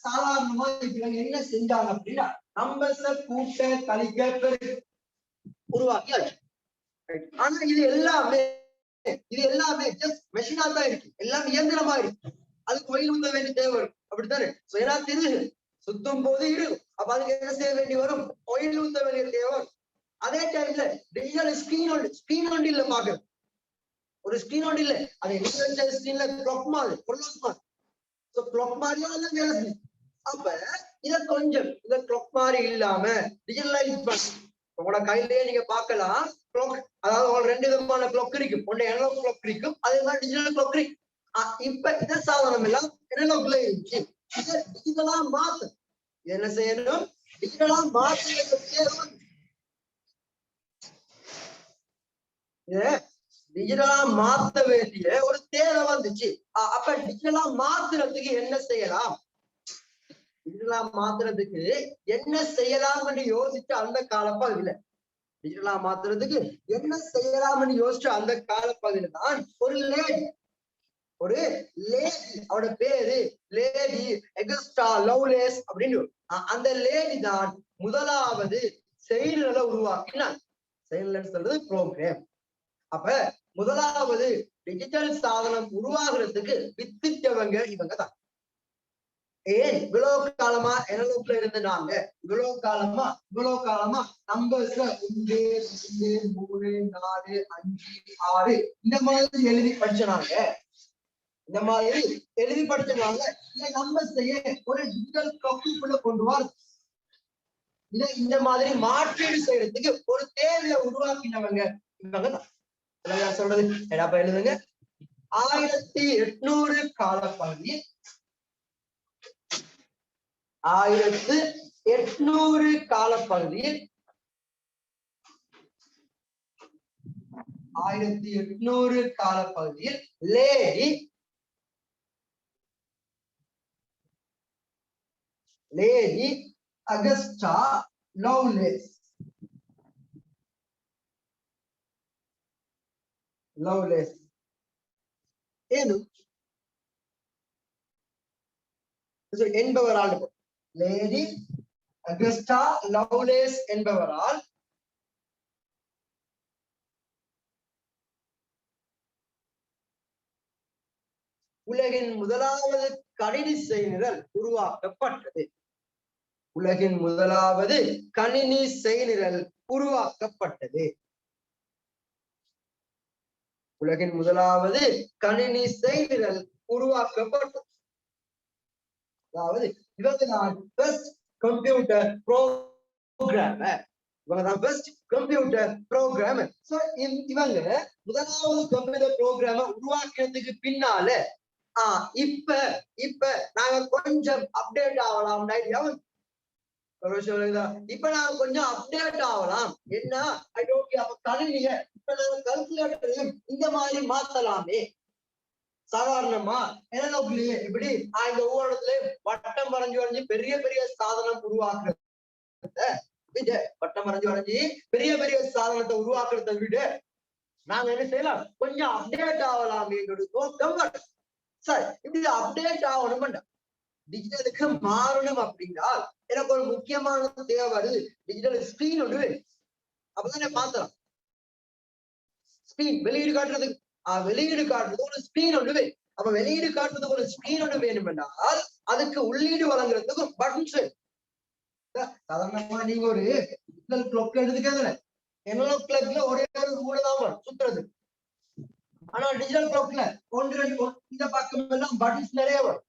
சாதாரணமா என்ன செஞ்சாங்க அப்படின்னா நம்பர்ஸ கூட்ட கழிக்க உருவாக்கியாச்சு. ஆனா இது எல்லாமே ஜஸ்ட் மெஷினா தான் இருக்கு, எல்லாம் இயந்திரமா இருக்கு. அது கோயில் ஊத்த வேண்டிய தேவை வரும், அப்படித்தானே? ஏன்னா திருகு சுத்தும் போது இருக்கும், அப்ப அதுக்கு என்ன செய்ய வேண்டி வரும்? கோயில் ஊத்த வேண்டிய தேவை வரும். அதே டைம்ல டிஜிட்டல் ஸ்கிரீன் ஒன்று இல்ல பாக்குறது, ஒரு ஸ்கிரீன் ஒன்று இல்ல, அது ஸ்கிரீன்ல கிளாக் மாதிரி கிளாக் மாதிரியா எல்லாம் வேலை செய்யும். அப்ப இத கொஞ்சம் இத கிளாக் மாதிரி இல்லாம டிஜிட்டலைஸ் பண்ணி உங்களோட கையிலேயே நீங்க பார்க்கலாம் கிளாக். அதாவது ரெண்டு விதமான கிளாக் இருக்கும், ஒண்ணு அனலாக் கிளாக் இருக்கும், அதே மாதிரி டிஜிட்டல் கிளாக் இருக்கு. இப்ப இத சாதனம் எல்லாம் அனலாக்ல இருந்துச்சு, இத டிஜிட்டலா மாத்து. என்ன செய்யணும்? டிஜிட்டலா மாத்து. டிஜிட்டலா மாத்த வேண்டிய ஒரு தேவை வந்துச்சு. அப்ப டிஜிட்டலா மாத்துறதுக்கு என்ன செய்யலாம்? டிஜிட்டலா மாத்துறதுக்கு என்ன செய்யலாம்னு யோசிச்ச அந்த காலப்பகுதியில டிஜிட்டலா மாத்துறதுக்கு என்ன செய்யலாம்னு யோசிச்ச அந்த காலப்பகுதியில தான் ஒரு லேடி அவரோட பேரு லேடி அகஸ்டா லவ்லேஸ் அப்படின்னு. அந்த லேடி தான் முதலாவது செயல்களை உருவாக்கினார். செயல் சொல்றது ப்ரோக்ராம். அப்ப முதலாவது டிஜிட்டல் சாதனம் உருவாகிறதுக்கு வித்திட்டவங்க இவங்க தான். ஏன் இவ்வளவு காலமா அனலாக்ல இருந்து நாங்க இவ்வளவு காலமா நம்பர்ஸ்ல 1 2 3 4 5 6 இந்த மாதிரி எழுதி படிச்சனாங்க. நம்பர்ஸையே ஒரு டிஜிட்டல் காப்பிக்குள்ள கொண்டு வர இதை இந்த மாதிரி மாற்றீடு செய்யறதுக்கு ஒரு தேவையை உருவாக்கினவங்க இவங்க தான். சொல்றது என்னப்பா எழுதுங்க. 1800 காலப்பகுதியில் 1800 காலப்பகுதியில் 1800 காலப்பகுதியில் லேடி அகஸ்டா லவ்லேஸ் ಏನು என்பவரால் லேடி அகஸ்டா லவ்லேஸ் என்பவரால் உலகின் முதலாவது கணினி செயலிகள் உருவாக்கப்பட்டது. உலகின் முதலாவது கணினி செயலிகள் உருவாக்கப்பட்டது. உலகின் முதலாவது கணினி செயலிகள் உருவாக்கப்பட்டது. அதாவது இவங்க தான் பெஸ்ட் கம்ப்யூட்டர் புரோகிராமர். இவங்க தான் பெஸ்ட் கம்ப்யூட்டர் புரோகிராமர். சோ இவங்க முதலாவது கம்ப்யூட்டர் புரோகிராமர் உருவாக்குறதுக்கு பின்னால இப்ப நாங்க கொஞ்சம் அப்டேட் ஆகலாம். இப்ப நாங்க கொஞ்சம் அப்டேட் ஆகலாம். என்ன கணினிய இப்ப நாங்க கல்குலேட்டரையும் இந்த மாதிரி மாத்தலாமே. சாதாரணமா அனலாக்லயே இப்படி இந்த ஊடகத்திலயும் வட்டம் வரைஞ்சு பெரிய பெரிய சாதனம் உருவாக்குறது, வட்டம் வரைஞ்சு பெரிய பெரிய சாதனத்தை உருவாக்குறதை விட நாங்க என்ன செய்யலாம், கொஞ்சம் அப்டேட் ஆகலாம் என்னோட நோக்கம். சார் இப்படி அப்டேட் ஆகணும், டிஜிட்டலுக்கு மாறணும் அப்படின்னா எனக்கு ஒரு முக்கியமான தேவை வருது. டிஜிட்டல் ஸ்கிரீன் ஒன்று அப்பதானே மாத்தலாம். ஸ்கிரீன் வெளியீடு காட்டுறதுக்கு ஒரு ஸ்கிரீன் ஒன்று. அப்ப வெளியீடு காட்டுறதுக்கு ஒரு ஸ்கிரீன் ஒன்று வேணும் என்றால் அதுக்கு உள்ளீடு வழங்குறதுக்கு பட்டன்ஸ். சாதாரணமா நீங்க ஒரு டிஜிட்டல் கிளாக் எடுத்துக்காதுல, அனலாக் கிளாக்ல ஒரே ஒரு ஊடகம் சுத்துறது. ஆனா டிஜிட்டல் கிளாக்ல இந்த பக்கம் எல்லாம் பட்டன்ஸ் நிறைய வரும்.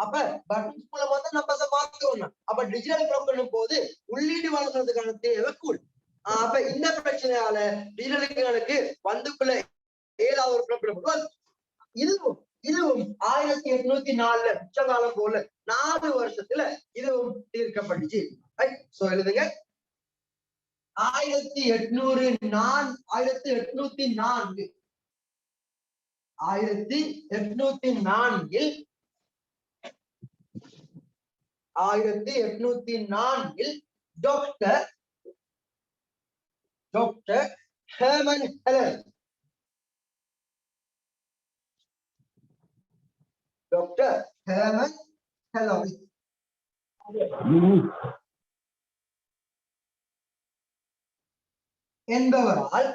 அப்ப பட்டன்ஸ் மூலமா தான் நம்ம அதை மாத்துவோம். அப்ப டிஜிட்டல் கிளாக் போது உள்ளீடு வழங்குறதுக்கான தேவை கூல். அப்ப இந்த பிரச்சனையால டிஜிட்டலுக்கு வந்துக்குள்ள ஏழாவது ஒரு பிரச்சனை. இதுவும் 1804 உச்சகாலம் போல 4 வருஷத்துல இதுவும் தீர்க்கப்பட்டுச்சு. எழுதுங்க. 1804 1804 டாக்டர் ஹெர்மன் ஹெலர் என்பவரால்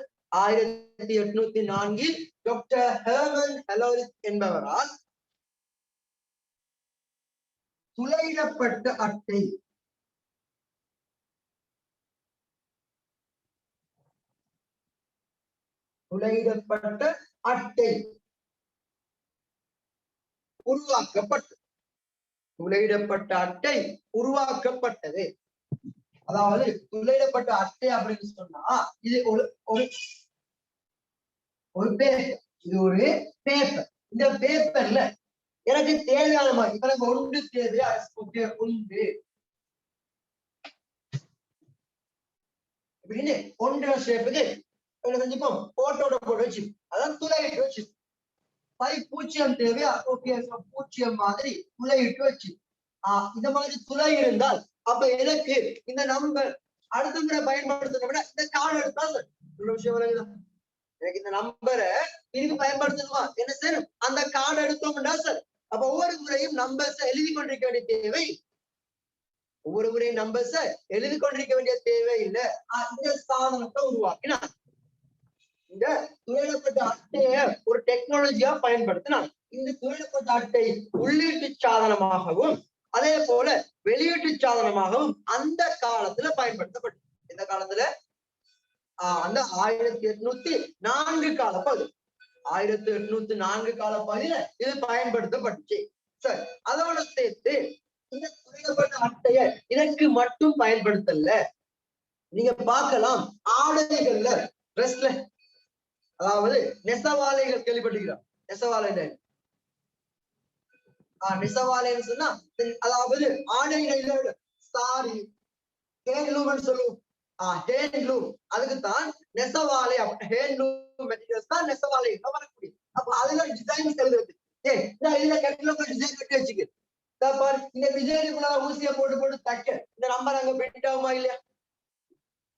1804 டாக்டர் ஹெர்மன் ஹெலோரித் என்பவரால் துளையிடப்பட்ட அட்டை உருவாக்கப்பட்டது. அதாவது துளையிடப்பட்ட அட்டை அப்படின்னு சொன்னா இது ஒரு பேப்பர். இது ஒரு பேப்பர். இந்த பேப்பர்ல எனக்கு தேவையான மாதிரி இப்ப எனக்கு ஒன்று தேவையா உண்டு அப்படின்னு ஒன்றரை ஷேப்புக்கு என்ன செஞ்சுப்போம், போட்டோட போட்டு வச்சு அதான் துளையிட்டு வச்சு. பூச்சியம் தேவையா, ஓகே பூச்சியம் மாதிரி துளையிட்டு வச்சு. இந்த மாதிரி துளை இருந்தால் அப்ப எனக்கு இந்த நம்பர் அடுத்த முறை பயன்படுத்துறத விட இந்த கார்டு எடுத்தா சார் விஷயம் வருங்களா, எனக்கு இந்த நம்பரை திருப்பி பயன்படுத்தணுமா என்ன சார், அந்த கார்டு எடுத்தோம்னா சார் அப்ப ஒவ்வொரு முறையும் நம்பர்ஸ எழுதி கொண்டிருக்க வேண்டிய தேவை, ஒவ்வொரு முறையும் நம்பர்ஸ எழுதி கொண்டிருக்க வேண்டிய தேவை இல்லை. இந்த சாதனத்தை உருவாக்கினான். இந்த துளையிடப்பட்ட அட்டையை ஒரு டெக்னாலஜியா பயன்படுத்தினான். இந்த துளையிடப்பட்ட அட்டை உள்ளீட்டு சாதனமாகவும் அதே போல வெளியீட்டு சாதனமாகவும் அந்த காலத்துல பயன்படுத்தப்பட்டது. இந்த காலத்துல அந்த 1804 கால பகுதி 1804 கால பகுதியில இது பயன்படுத்தப்பட்டுச்சு சார். அதோட சேர்த்து இந்த துளையிடப்பட்ட அட்டைய இதற்கு மட்டும் பயன்படுத்தல. நீங்க பார்க்கலாம் ஆடைகள்ல ட்ரெஸ்ல, அதாவது நெசவாலைகள் கேள்விப்பட்டிருக்கிறோம். நெசவாலைன்னு சொன்னா அதாவது ஆடைகளோட சாரி ஹேண்ட்லூம்னு சொல்லுவோம். ஹேண்ட்லூம் அதுக்குத்தான் நெசவாலை, ஹேண்ட்லூம் மெட்டீரியல்ஸ் தான் நெசவாலை வரக்கூடிய. அப்ப அதுல டிசைன் எழுதுறது, இதுல கட்டில டிசைன் கட்டி வச்சுக்கு இந்த டிசைனுக்குள்ள ஊசியை போட்டு போட்டு தைக்க இந்த நம்பர் அங்க பிரிண்ட் ஆகுமா இல்லையா,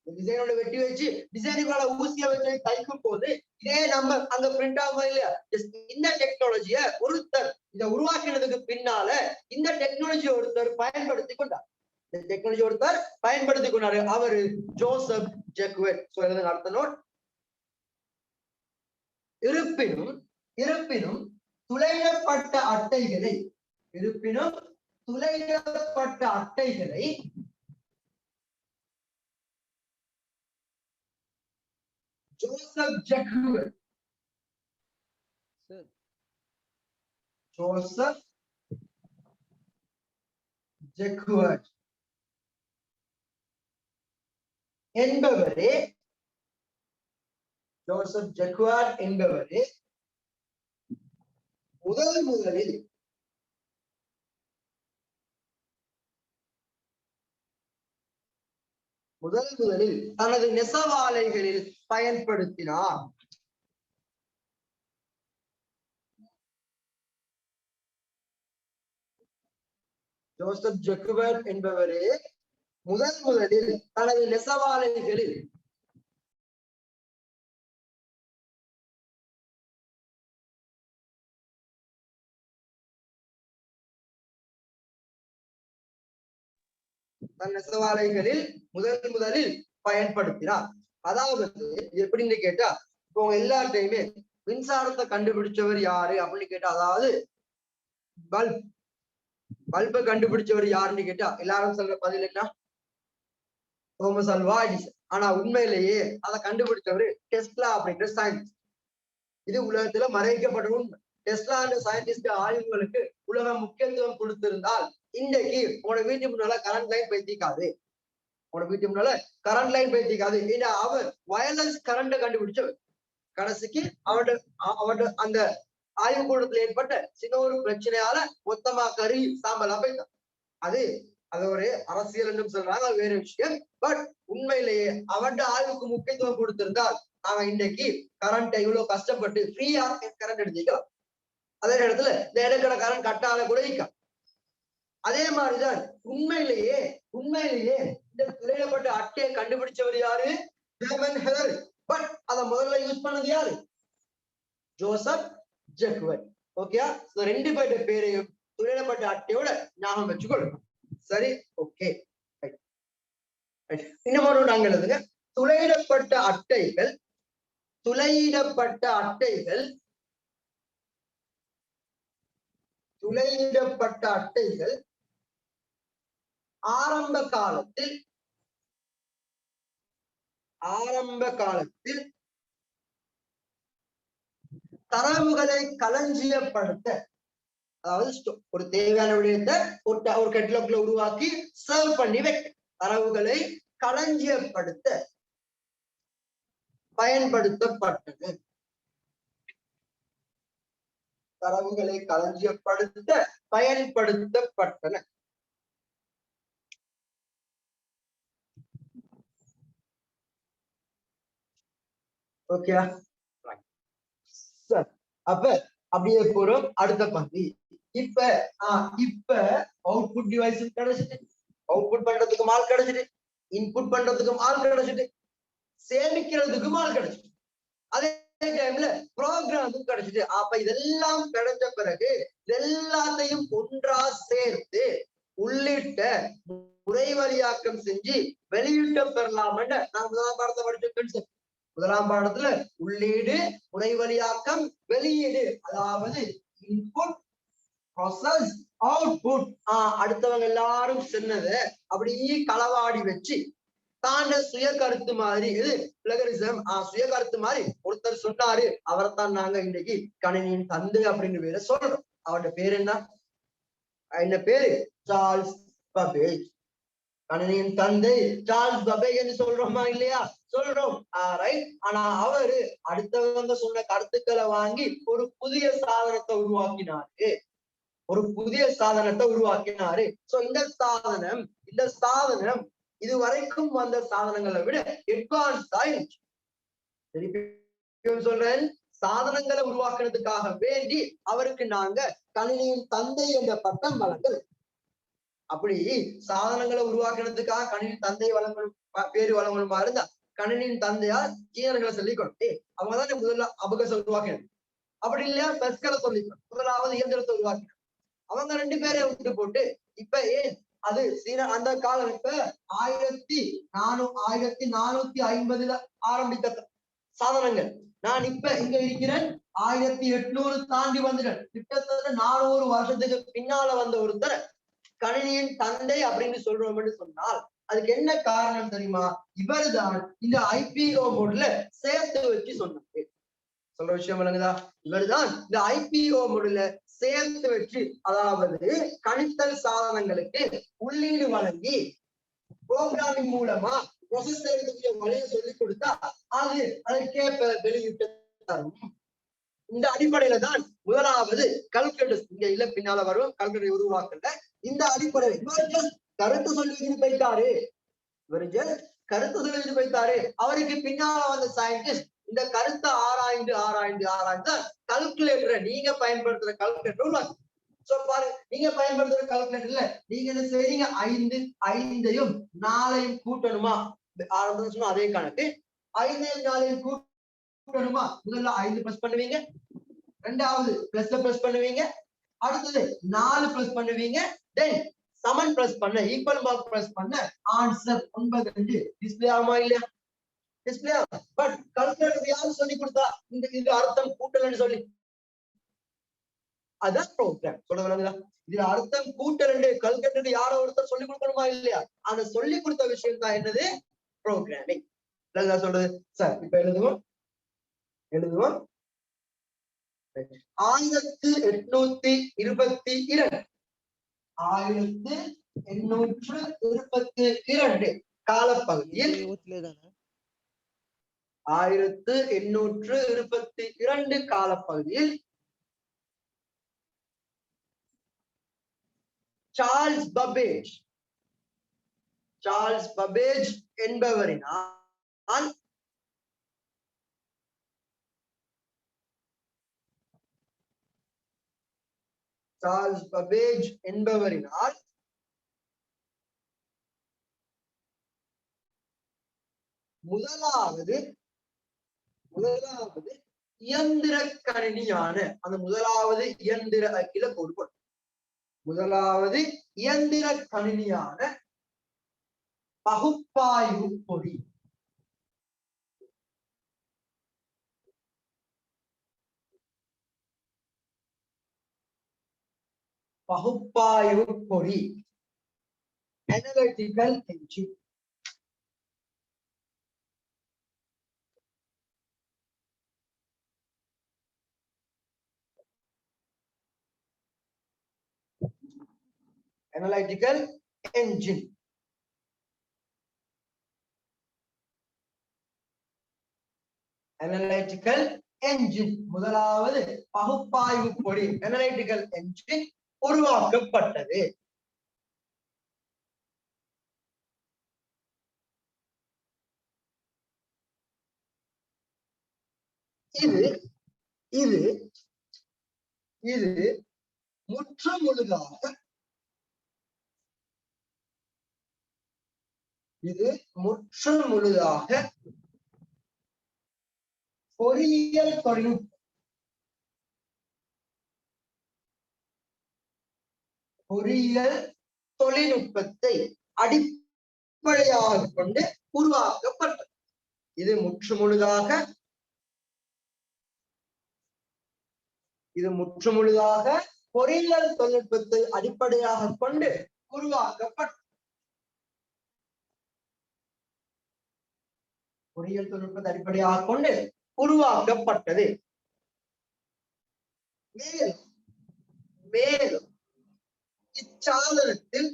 டிசைனோட வெட்டி வச்சு டிசைனுக்குள்ள ஊசியை வச்சு தைக்கும் போது இதே நம்பர் அங்க பிரிண்ட் ஆகுமா இல்லையா. இந்த டெக்னாலஜிய ஒருத்தர் இதை உருவாக்கினதுக்கு பின்னால இந்த டெக்னாலஜி ஒருத்தர் பயன்படுத்தி கொண்டார். இந்த டெக்னாலஜி ஒருத்தர் பயன்படுத்தி கொண்டாரு, அவரு ஜோசப் ஜெக்குவெட். அடுத்த நோட். இருப்பினும் துளையிடப்பட்ட அட்டைகளை ஜோசப் ஜெக்குவெட் என்பவரே முதலில் தனது நெசவாலைகளில் பயன்படுத்தினார். ஜோசப் ஜெக்குவெட் என்பவரே முதலில் தனது நெசவாலைகளில் முதலில் பயன்படுத்தினார். அதாவது எப்படின்னு கேட்டா, இப்போ எல்லார்டையுமே மின்சாரத்தை கண்டுபிடிச்சவர் யாரு அப்படின்னு கேட்டா, அதாவது பல்பை கண்டுபிடிச்சவர் யாருன்னு கேட்டா எல்லாரும் சொல்ற பதில் என்ன, தோமஸ் ஆல்வா எடிசன். ஆனா உண்மையிலேயே அதை கண்டுபிடிச்சவரு டெஸ்லா அப்படின்ற சயின்டிஸ்ட். இது உலகத்துல மறைக்கப்பட்ட உண்மை. டெஸ்லா என்ற சயின்டிஸ்ட் ஆய்வுகளுக்கு உலகம் முக்கியத்துவம் கொடுத்திருந்தால் இன்றைக்கு உங்களோட வீட்டு முன்னால கரண்ட் லைன் பேசிக்காது. ஏன்னா அவர் வயர்லெஸ் கரண்ட கண்டுபிடிச்சவர். கடைசிக்கு அவரோட அந்த ஆய்வு கூடத்துல ஏற்பட்ட சின்ன ஒரு பிரச்சனையால மொத்தமா கறி சாம்பலா போயிட்டான். அது ஒரு அரசியல் என்றும் சொல்றாங்க, அது வேற விஷயம். பட் உண்மையிலேயே அவருடைய ஆய்வுக்கு முக்கியத்துவம் கொடுத்திருந்தால் நாங்க இன்றைக்கு கரண்ட் இவ்வளவு கஷ்டப்பட்டு ஃப்ரீயா கரண்ட் எடுத்துக்கலாம். அதே நேரத்துல இந்த இடக்கட கரண்ட் கட்டால கூட இருக்கலாம். அதே மாதிரிதான் உண்மையிலேயே இந்த துளையிடப்பட்ட அட்டையை கண்டுபிடிச்சவர் யாரு, ஹெர்மன் ஹெலரி. பட் அதை முதல்ல யூஸ் பண்ணது யாரு, ஜோசப் ஜெக்குவெட். ஓகே, ரெண்டு பேருடைய பேரையும் துளையிடப்பட்ட அட்டையோட ஞாபகம் வச்சுக்கொள்ளுங்க. சரி, ஓகே. இன்னும் நாங்க எழுதுங்க. துளையிடப்பட்ட அட்டைகள் ஆரம்ப காலத்தில் தரவுகளை களஞ்சியப்படுத்த, அதாவது ஒரு தேவையான விடயத்தை ஒரு கெட்லாக்ல உருவாக்கி சர்வ் பண்ணி வைக்க, தரவுகளை களஞ்சியப்படுத்த பயன்படுத்தப்பட்டன. ஓகே, அப்ப அப்படியே போறோம் அடுத்த பகுதி. இப்ப அவுட்புட் டிவைஸ் கிடைச்சிட்டு, அவுட்புட் பண்றதுக்கு ஆள் கிடைச்சிட்டு, இன்புட் பண்றதுக்கு ஆள் கிடைச்சிட்டு, சேமிக்கிறதுக்கு ஆள் கிடைச்சிட்டு, அதே டைம்ல ப்ரோக்ராமும் கிடைச்சிட்டு. அப்ப இதெல்லாம் கிடைச்ச பிறகு எல்லாத்தையும் ஒன்றா சேர்த்து உள்ளிட்ட முறைவழியாக்கம் செஞ்சு வெளியிட்ட பெறலாம்னு நான் முதலாம் பாடத்தை படிச்ச முதலாம் பாடத்துல உள்ளீடு, முறைவழியாக்கம், வெளியீடு, அதாவது இன்புட், ப்ராசஸ், அவுட்புட். அடுத்தவங்க எல்லாரும் சொன்னதை அப்படியே களவாடி வச்சு தாண்ட சுய கருத்து மாதிரி, இது பிளகரிசம். சுய கருத்து மாதிரி ஒருத்தர் சொன்னாரு, அவரைத்தான் நாங்க இன்னைக்கு கணினியின் தந்தை அப்படின்னு பேரை சொல்றோம். அவருடைய பேர் என்ன பேரு? Charles Babbage. கணினியின் தந்தை சார்ல்ஸ் பபேஜ் என்று சொல்றோமா இல்லையா? சொல்றோம். ரைட். ஆனா அவரு அடுத்தவங்க சொன்ன கருத்துக்களை வாங்கி ஒரு புதிய சாதனத்தை உருவாக்கினாரு. சோ இந்த சாதனம் இதுவரைக்கும் வந்த சாதனங்களை விட அட்வான்ஸ் ஆயிடுச்சு. சொல்றேன், சாதனங்களை உருவாக்குறதுக்காக வேண்டி அவருக்கு நாங்க கணினியின் தந்தை என்ற பட்டம் வழங்கல். அப்படி சாதனங்களை உருவாக்குறதுக்காக கணினி தந்தை பேரு வழங்கணுமா இருந்தா கணினியின் தந்தையா சீனர்களை சொல்லிக்கொண்டு அவங்கதான் முதல்ல அபகசம் உருவாக்கினாங்க. அப்படி இல்லையா பெஸ்களை சொல்லிக்கணும், முதலாவது இயந்திரத்தை உருவாக்கினாங்க. அவங்க 2 பேரை விட்டு போட்டு இப்ப ஏன் அது அந்த காலம் இப்ப 1450 ஆரம்பித்த சாதனங்கள். நான் இப்ப இங்க இருக்கிறேன் 1800 தாண்டி வந்துட்டேன். கிட்டத்தட்ட 400 வருஷத்துக்கு பின்னால வந்த ஒருத்தர் கணினியின் தந்தை அப்படின்னு சொல்றோம்னு சொன்னால் அதுக்கு என்ன காரணம் தெரியுமா? இவர்தான் இந்த ஐபிஓ மோட்ல சேர்த்து வச்சு சொன்னாரு. சொல்ற விஷயம் விளங்குதா? இவர்தான் இந்த ஐபிஓ மோட்ல சேர்த்து வச்சு, அதாவது கணித்தல் சாதனங்களுக்கு உள்ளீடு வழங்கி புரோகிராமிங் மூலமா வழியை சொல்லி கொடுத்தா அது அதற்கே வெளியிட்டு தரும். இந்த அடிப்படையில தான் முதலாவது கல்குலேட்டர் இங்க இல்ல பின்னால வரும் கல்குலேட்டர் உருவாக்கல. இந்த அடிப்படையில் கருத்து சொல்லி போய்த்தாரு. அவருக்கு பின்னால வந்த சயின்டிஸ்ட் இந்த கருத்தை ஆராய்ந்து கல்குலேட்டரை நீங்க பயன்படுத்துற கல்குலேட்டர் உருவாக்கு. சோ பாரு, நீங்க பயன்படுத்துற கல்குலேட்டர்ல நீங்க என்ன செய்றீங்க? 5ஐயும் 4ஐயும் கூட்டணுமா? ஆரம்பம் சொன்னா அதே கணக்கு. 5ஐயும் 4ஐயும் கூட்டணுமா? முதல்ல 5 பிளஸ் பண்ணுவீங்க, ரெண்டாவது பிளஸ்ல பிளஸ் பண்ணுவீங்க, அடுத்தது 4 பிளஸ் பண்ணுவீங்க, தென் சமன் பிளஸ் பண்ண ஈக்குவல் மார்க் பிளஸ் பண்ண ஆன்சர் 9 டிஸ்பிளே ஆகுமா இல்லையா? டிஸ்பிளே. பட் கல்குலேட்டர் யாரு சொல்லி கொடுத்தா இந்த அர்த்தம் கூட்டல்னு சொல்லி? அதான் ப்ரோக்ராம். சொல்லுங்க, இதுல அர்த்தம் கூட்டல் கல்குலேட்டர் யாரோ ஒருத்தர் சொல்லி கொடுக்கணுமா இல்லையா? அந்த சொல்லி கொடுத்த விஷயம் தான் என்னது? ப்ரோக்ராமிங். சொல்றது சார். இப்ப எழுதுவோம் 1822 காலப்பகுதியில் 1822 காலப்பகுதியில் சார்ல்ஸ் பபேஜ் என்பவரினால் முதலாவது இயந்திர கணினியான அந்த முதலாவது இயந்திர அக்கில கொடுப்போம். முதலாவது இயந்திர கணினியான பகுப்பாய்வு பொறி பகுப்பாய்வு பொறி, analytical engine. Analytical engine. Analytical engine முதலாவது பகுப்பாய்வு பொறி அனலிட்டிக்கல் என்ஜின் உருவாக்கப்பட்டது. இது இது இது முற்றுமுழுதாக பொறியியல் தொழில்நுட்பத்தை அடிப்படையாக கொண்டு உருவாக்கப்பட்டது. இது முற்றுமுழுதாக பொறியியல் தொழில்நுட்பத்தை அடிப்படையாக கொண்டு உருவாக்கப்பட்டது. பொறியியல் தொழில்நுட்பத்தை அடிப்படையாக கொண்டு உருவாக்கப்பட்டது. மேலும் இச்சாதனத்தில்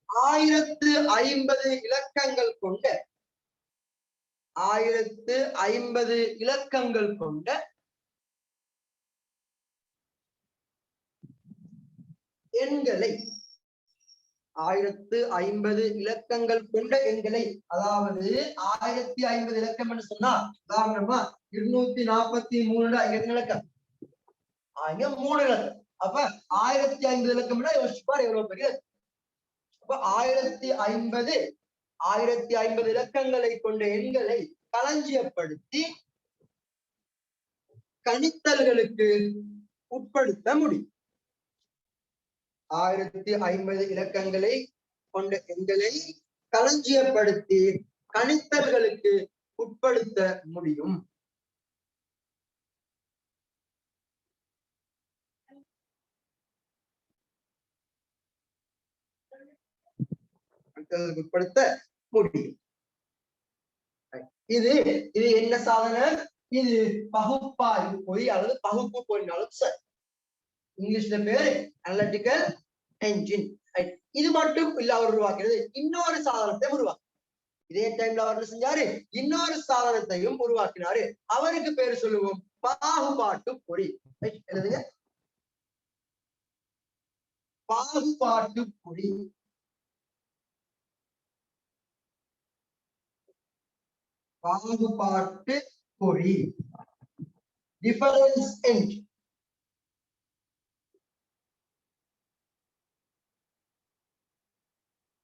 1050 இலக்கங்கள் கொண்ட 1050 இலக்கங்கள் கொண்ட எண்களை 1050 இலக்கங்கள் கொண்ட எண்களை, அதாவது 1050 இலக்கம் என்று சொன்னா உதாரணமா 243 இலக்கம், 3 இலக்கம். அப்ப 1050 இலக்கம் யோசிச்சுப்பார் எவ்வளவு பெரிய. அப்ப 1050 இலக்கங்களை கொண்ட எண்களை களஞ்சியப்படுத்தி கணித்தல்களுக்கு உட்படுத்த முடியும். 1050 இலக்கங்களை கொண்ட எண்களை களஞ்சியப்படுத்தி கணித்தல்களுக்கு உட்படுத்த முடியும். உட்படுத்த முடியும். இது என்ன சாதனம்? இது பகுப்பாய்வு பொறி அல்லது பகுப்பு பொறினாலும் சரி. இங்கிலீஷ்ல பேரு அனலிட்டிக்கல் என்ஜின். இது மட்டும் இல்ல, அவர் உருவாக்குறது இன்னொரு சாதனத்தை உருவாக்கு. இதே டைம்ல அவர் செஞ்சாரு, இன்னொரு சாதனத்தையும் உருவாக்கினாரு. அவருக்கு பேரு சொல்லுவோம் பாகுபாட்டு பொறி. எழுதுங்க, பாகுபாட்டு பொறி. பாகுபாட்டு பொறி, டிஃபரன்ஸ் என்ஜின்.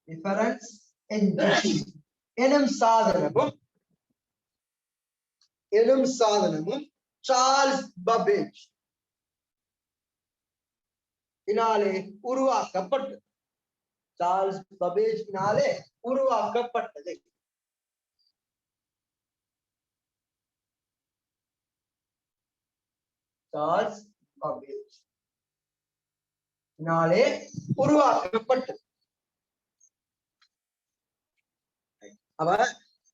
டிஃபரன்ஸ் என்ஜின் எனும் சாதனமும் சார்ல்ஸ் பபேஜ் இனாலே உருவாக்கப்பட்டது. சார்ல்ஸ் பபேஜ் இனாலே உருவாக்கப்பட்டது. சார்ல்ஸ் பபேஜ் இனாலே உருவாக்கப்பட்டது. அவர்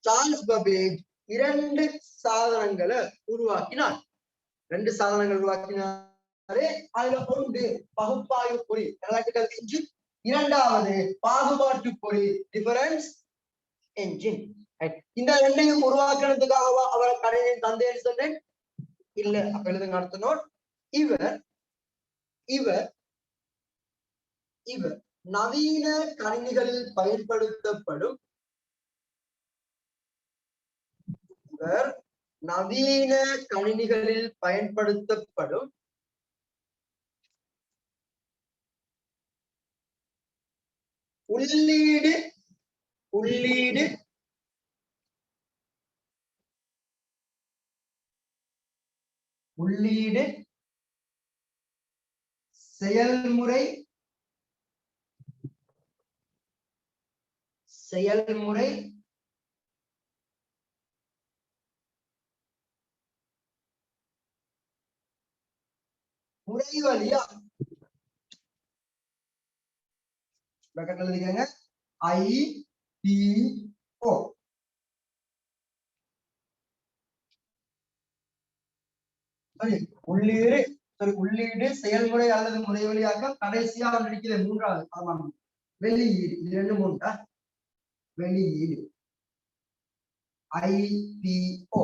சார்ல்ஸ் பபேஜ் 2 சாதனங்களை உருவாக்கினார். 2 சாதனங்கள் உருவாக்கினாரே. அதுல ஒன்று பகுப்பாய்வு பொறி அனலிட்டிக்கல் என்ஜின், இரண்டாவது பாகுபாட்டு பொறி டிஃபரன்ஸ் என்ஜின். இந்த 2ஐயும் உருவாக்குறதுக்காக அவரை கடையை தந்தேன்னு சொன்னேன் இல்ல. அப்ப எழுதுங்க அடுத்த நோட். இவர் நவீன கணினிகளில் பயன்படுத்தப்படும் உள்ளீடு செயல்முறை முறை வழியா எழுதிக்கங்க IPO. உள்ளீடு உள்ளீடு செயல்முறை அல்லது முறை வழியாக்கம் கடைசியா இருக்கிற மூன்றாவது ஆமாம் வெளியீடு இது 2 3 வெளியீடு IPO.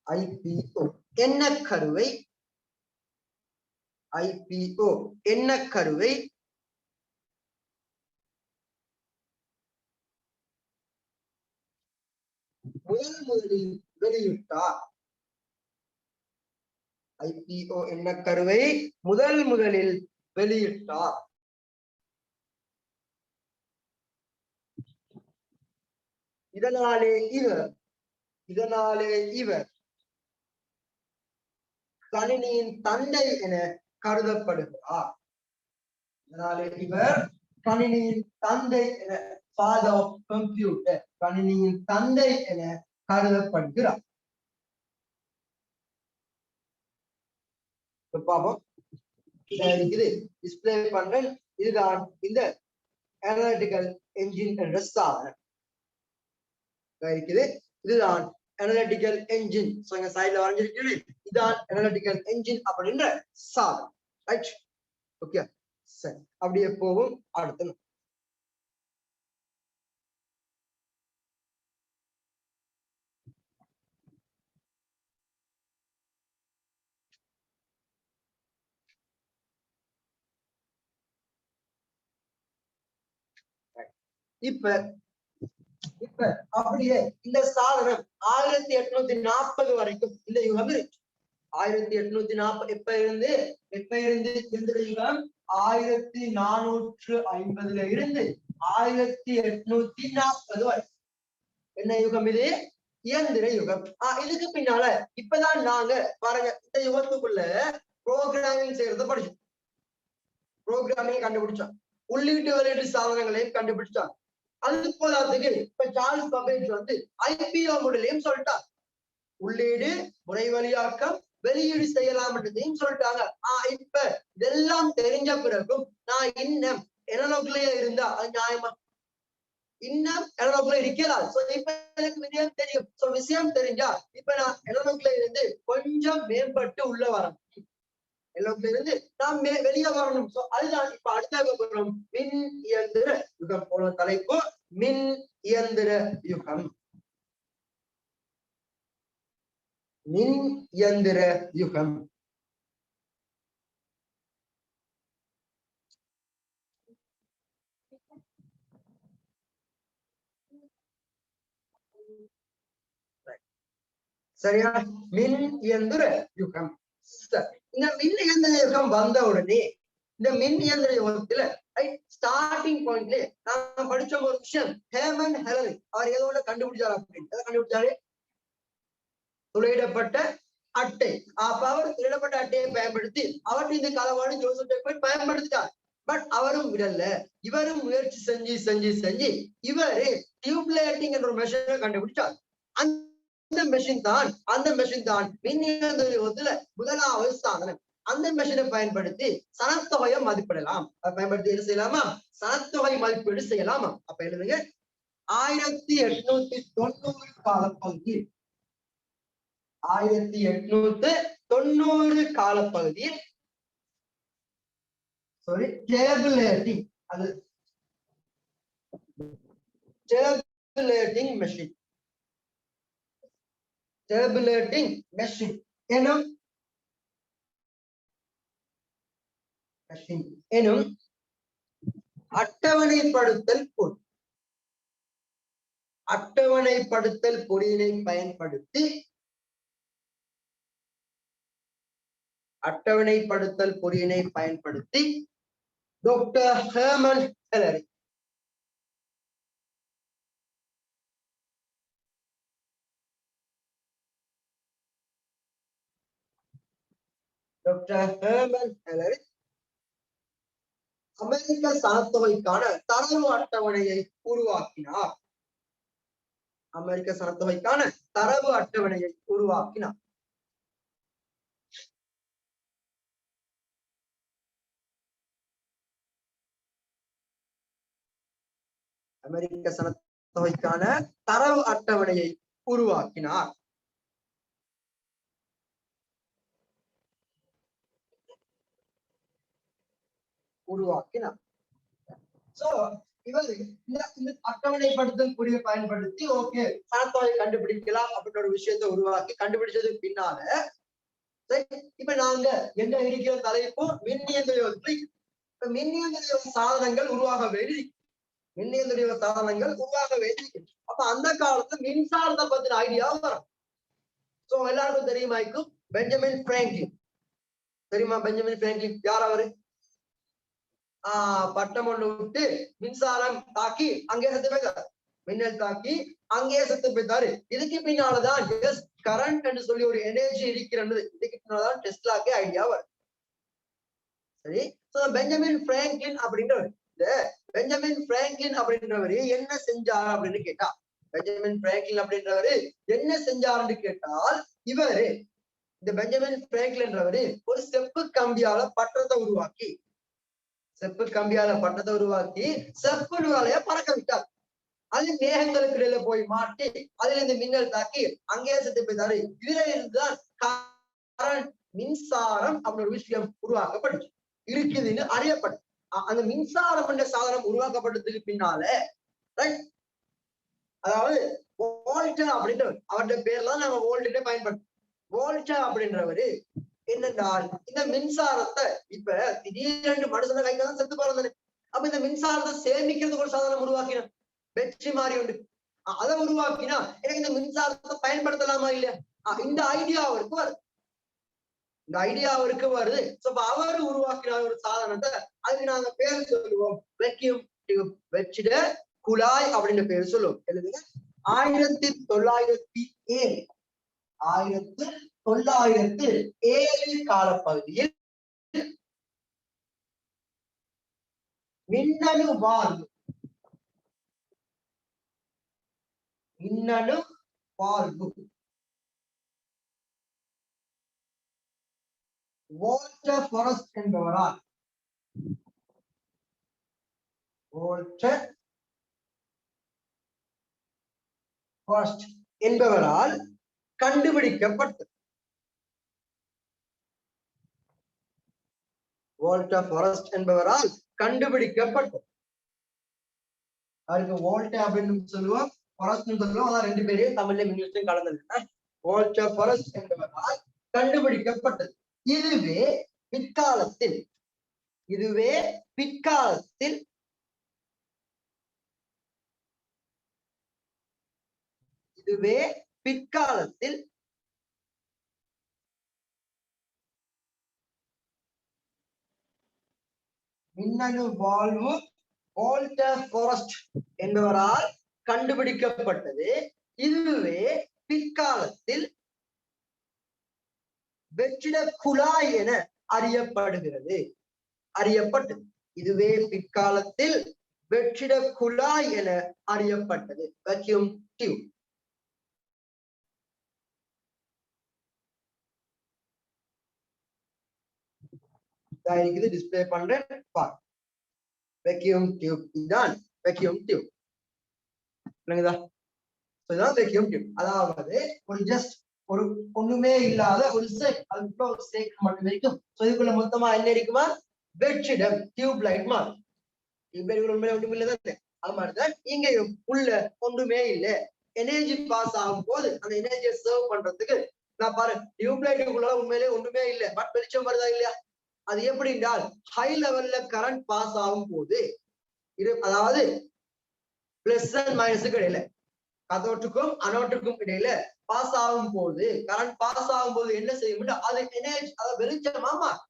IPO என்ன கருவை IPO என்ன கருவை முதலில் வெளியிட்டார். IPO என்ன கருவை முதலில் வெளியிட்டார். இதனாலே இவர் கணினியின் தந்தை என கருதப்படுகிறார். இதனாலே இவர் கணினியின் தந்தை என ஃபாதர் ஆஃப் கம்ப்யூட்டர் கணினியின் தந்தை என கருதப்படுகிறார். பாப்போம் இருக்குது டிஸ்பிளே பண்றேன். இதுதான் இந்த அனலிட்டிக்கல் என்ஜின் என்ற சாதனம் இருக்குது. இதுதான் அனலிட்டிக்கல் என்ஜின். சோ இங்க சைடுல வரைஞ்சிருக்கீங்க. இதான் அனலிட்டிக்கல் என்ஜின் அப்படின்ற சாதனம். ரைட் ஓகே சரி அப்படியே போவோம் அடுத்து. இப்ப அப்படியே இந்த சாதனம் 1840 வரைக்கும் இந்த யுகம் இருக்கு. 1840 எப்ப இருந்து இந்த யுகம் 1450 இருந்து 1840 வரை என்ன யுகம் இது? இயந்திர யுகம். இதுக்கு பின்னால இப்பதான் நாங்க பாருங்க இந்த யுகத்துக்குள்ள புரோகிராமிங் செய்யறத படிச்சோம். புரோகிராமிங் கண்டுபிடிச்சோம். உள்ளீட்டு வெளியீட்டு சாதனங்களையும் கண்டுபிடிச்சாங்க. அது போதாதுக்கு இப்ப சார்ல்ஸ் பபேஜ் வந்து IPO மாடலையும் சொல்லிட்டார். உள்ளீடு முறை வழியாக்கம் வெளியீடு செய்யலாம் என்றதையும் சொல்லிட்டாங்க. இப்ப இதெல்லாம் தெரிஞ்ச பிறகும் நான் இன்னும் எனலோக்லயே இருந்தா அது நியாயமா? இன்னும் எனலோக்ல இருக்கிறார். இப்ப எனக்கு விஷயம் தெரியும். விஷயம் தெரிஞ்சா இப்ப நான் எனலோக்ல இருந்து கொஞ்சம் மேம்பட்டு உள்ள வரணும். எல்லோக்ல இருந்து நாம் வெளியே வரணும். அதுதான் இப்ப அடுத்த போறோம் மின் இயந்திர யுகம். போன தலைப்பு மின் இயந்திர யுகம். மின் இயந்திர யுகம். சரியா? மின் இயந்திர யுகம். இந்த மின் இயந்திர யுகம் வந்த உடனே இந்த மின் இயந்திர யுகத்துல ஸ்டார்டிங் பாயிண்ட்ல நான் படிச்ச ஒரு விஷயம், ஹேமன் ஹெலரி அவர் ஏதோட கண்டுபிடிச்சாரு. அப்படின்னு கண்டுபிடிச்சாரு துளையிடப்பட்ட அட்டை. அப்ப அவர் துளையிடப்பட்ட அட்டையை பயன்படுத்தி அவற்றை இந்த களவாணி ஜோசப் பயன்படுத்திட்டார். பட் அவரும் விடல. இவரும் முயற்சி செஞ்சு இவரு டியூப்லைட்டிங் என்ற ஒரு மெஷினை கண்டுபிடிச்சார். அந்த மெஷின் தான் மின் இயந்திர யுகத்துல முதலாவது சாதனம். அந்த மெஷினை பயன்படுத்தி சனத்தொகையை மதிப்பிடலாம். பயன்படுத்தி என்ன செய்யலாமா? சனத்தொகை மதிப்பீடு செய்யலாமா? அப்ப எழுதுங்க 1890 காலப்பகுதியில் 1890 காலப்பகுதியில் டேபுலேட்டிங் அது டேபுலேட்டிங் மெஷின் எனும் அட்டவணைப்படுத்தல் பொறியினை பயன்படுத்தி டாக்டர் ஹெர்மன் ஹெலரி அமெரிக்க சனத்தொகைக்கான தரவு அட்டவணையை உருவாக்கினார். அமெரிக்க சனத்தொகைக்கான தரவு அட்டவணையை உருவாக்கினார். அமெரிக்க சனத்தொகைக்கான தரவு அட்டவணையை உருவாக்கினார். சோ இவர் இந்த அட்டவணைப்படுத்தக்கூடிய பயன்படுத்தி ஓகே சனத்தொகை கண்டுபிடிக்கலாம் அப்படின்ற ஒரு விஷயத்தை உருவாக்கி கண்டுபிடிச்சதுக்கு பின்னால இப்ப நாங்க என்ன இருக்கிற தலைப்பு மின்னியந்திர சாதனங்கள் உருவாக வேண்டி மின்னியந்திர சாதனங்கள் உருவாக வேண்டி. அப்ப அந்த காலத்துல மின்சாரத்தை பத்தின ஐடியா வரும். சோ எல்லாருக்கும் தெரியுமாய்க்கும் பெஞ்சமின் பிராங்க்லின். தெரியுமா பெஞ்சமின் பிராங்க்லின் யார்? அவரு பட்டம் ஒண்ணு விட்டு மின்சாரம் தாக்கி அங்கே செத்து போய்த்தாரு. மின்னல் தாக்கி அங்கே செத்து போய்த்தாரு. இதுக்கு பின்னாலதான் கரண்ட் என்று சொல்லி ஒரு எனர்ஜி இருக்கிறது. இதுக்கு பின்னால்தான் டெஸ்லாக்கே ஐடியா வரும். சரி, பெஞ்சமின் பிராங்க்லின் அப்படின்றவர் இந்த பெஞ்சமின் பிராங்க்லின் அப்படின்றவரு என்ன செஞ்சாரு அப்படின்னு கேட்டா, பெஞ்சமின் பிராங்க்லின் அப்படின்றவரு என்ன செஞ்சாருன்னு கேட்டால், இவரு இந்த பெஞ்சமின் பிராங்க்லின்றவரு ஒரு செப்பு கம்பியால பட்டத்தை உருவாக்கி செப்பு நூலைய பறக்க விட்டார். அது மேகங்களுக்கு இடையில போய் மாட்டி அதுல இருந்து மின்னல் தாக்கி அங்கேயே செத்து போய்த்தாரு. இதுல இருந்துதான் மின்சாரம் அப்படின்னு ஒரு விஷயம் உருவாக்கப்பட்டுச்சு இருக்குதுன்னு அறியப்பட்டு. அந்த மின்சாரம் என்ற சாதனம் உருவாக்கப்பட்டதுக்கு பின்னால அதாவது வோல்டா அப்படின்றவர், அவருடைய பேர்லாம் நாங்க வோல்டே பயன்படுத்தோம். வோல்டா அப்படின்றவரு என்னென்றால் இந்த மின்சாரத்தை இப்ப திடீரென்று மனுஷன கைக்கு தான் செத்து போறது. அப்ப இந்த மின்சாரத்தை சேமிக்கிறதுக்கு ஒரு சாதனம் உருவாக்கினான், வெற்றி மாறி உண்டு. அதை உருவாக்கினா எனக்கு இந்த மின்சாரத்தை பயன்படுத்தலாமா இல்லையா? இந்த ஐடியா அவருக்கு வருது. அவர் உருவாக்கின ஒரு சாதனத்தை அதுக்கு நாங்க பேர் சொல்லுவோம் வெக்யூம் டியூப், வெற்றிட குழாய் அப்படின்னு பேர் சொல்லுவோம். எழுதுங்க 1907 காலப்பகுதியில் மின்னணு வால்வு வால்டர் ஃபாரஸ்ட் என்பவரால் கண்டுபிடிக்கப்பட்டது. வால்டர் ஃபாரஸ்ட் என்பவரால் கண்டுபிடிக்கப்பட்டது. அதுக்கு வோல்டே அப்படின்னு சொல்லுவோம், ஃபாரஸ்ட் சொல்லுவோம். அதான் ரெண்டு பேரையும் தமிழ்ல இங்கிலீஷ்லயும் கலந்தது. வால்டர் ஃபாரஸ்ட் என்பவரால் கண்டுபிடிக்கப்பட்டது. இதுவே பிற்காலத்தில் மின்னணு வால்வு வால்டர் ஃபாரஸ்ட் என்பவரால் கண்டுபிடிக்கப்பட்டது. இதுவே பிற்காலத்தில் வெற்றிட குழாய் என அறியப்பட்டது. இதுவே பிற்காலத்தில் வெற்றிட குழாய் என அறியப்பட்டது. Vacuum tube. இது டிஸ்பிளே பண்றேன். வெக்யூம் டியூப் இதுதான் வெக்யூம் டியூப். இதுதான் வெக்யூம் டியூப். அதாவது ஒரு ஜஸ்ட் ஒரு ஒண்ணுமே இல்லாத ஒரு ஸ்டேக் மட்டும் இருக்கும். இதுக்குள்ள மொத்தமா என்ன இருக்குமா? வெற்றிடம் டியூப் லைட் மாதிரி. உண்மையில ஒண்ணுமே இல்லதான். அது மாதிரிதான் இங்கேயும் உள்ள ஒன்றுமே இல்லை. எனர்ஜி பாஸ் ஆகும் போது அந்த எனர்ஜியை சர்வ் பண்றதுக்கு நான் பாரு டியூப் லைட்டுக்குள்ள உண்மையிலே ஒன்றுமே இல்லை, பட் வெளிச்சம் வருதா இல்லையா? அது எப்படி என்றால் ஹை லெவல்ல கரண்ட் பாஸ் ஆகும் போது அதாவது பிளஸ் அண்ட் மைனஸுக்கு இடையில கதோட்டுக்கும் அனோட்டுக்கும் இடையில பாஸ் ஆகும் போது கரண்ட் பாஸ் ஆகும் போது என்ன செய்யும்? அது எனர்ஜி, அது வெளிச்சமா மாறும்.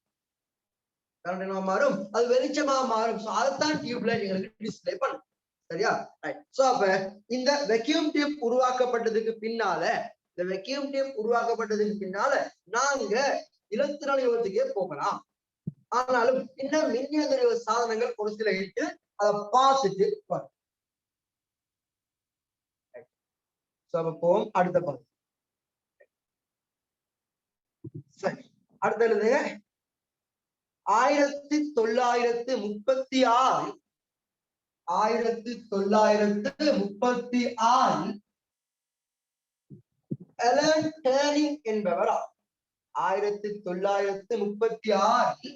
கரண்ட் என்ன மாறும்? அது வெளிச்சமா மாறும். அதைத்தான் டியூப்ல எங்களுக்கு டிஸ்பிளே பண்ணும். சரியா? சோ அப்ப இந்த வெக்யூம் டியூப் உருவாக்கப்பட்டதுக்கு பின்னால நாங்க இலத்திரன் யுகத்துக்கே போகலாம். ஆனாலும் இன்னும் மின்னியந்திர சாதனங்கள் ஒரு சில இருக்கு, அதை பார்த்துட்டு போவோம் அடுத்த பகுதி. சரி, அடுத்தது 1936 அலன் டர்னிங் என்பவர் 1936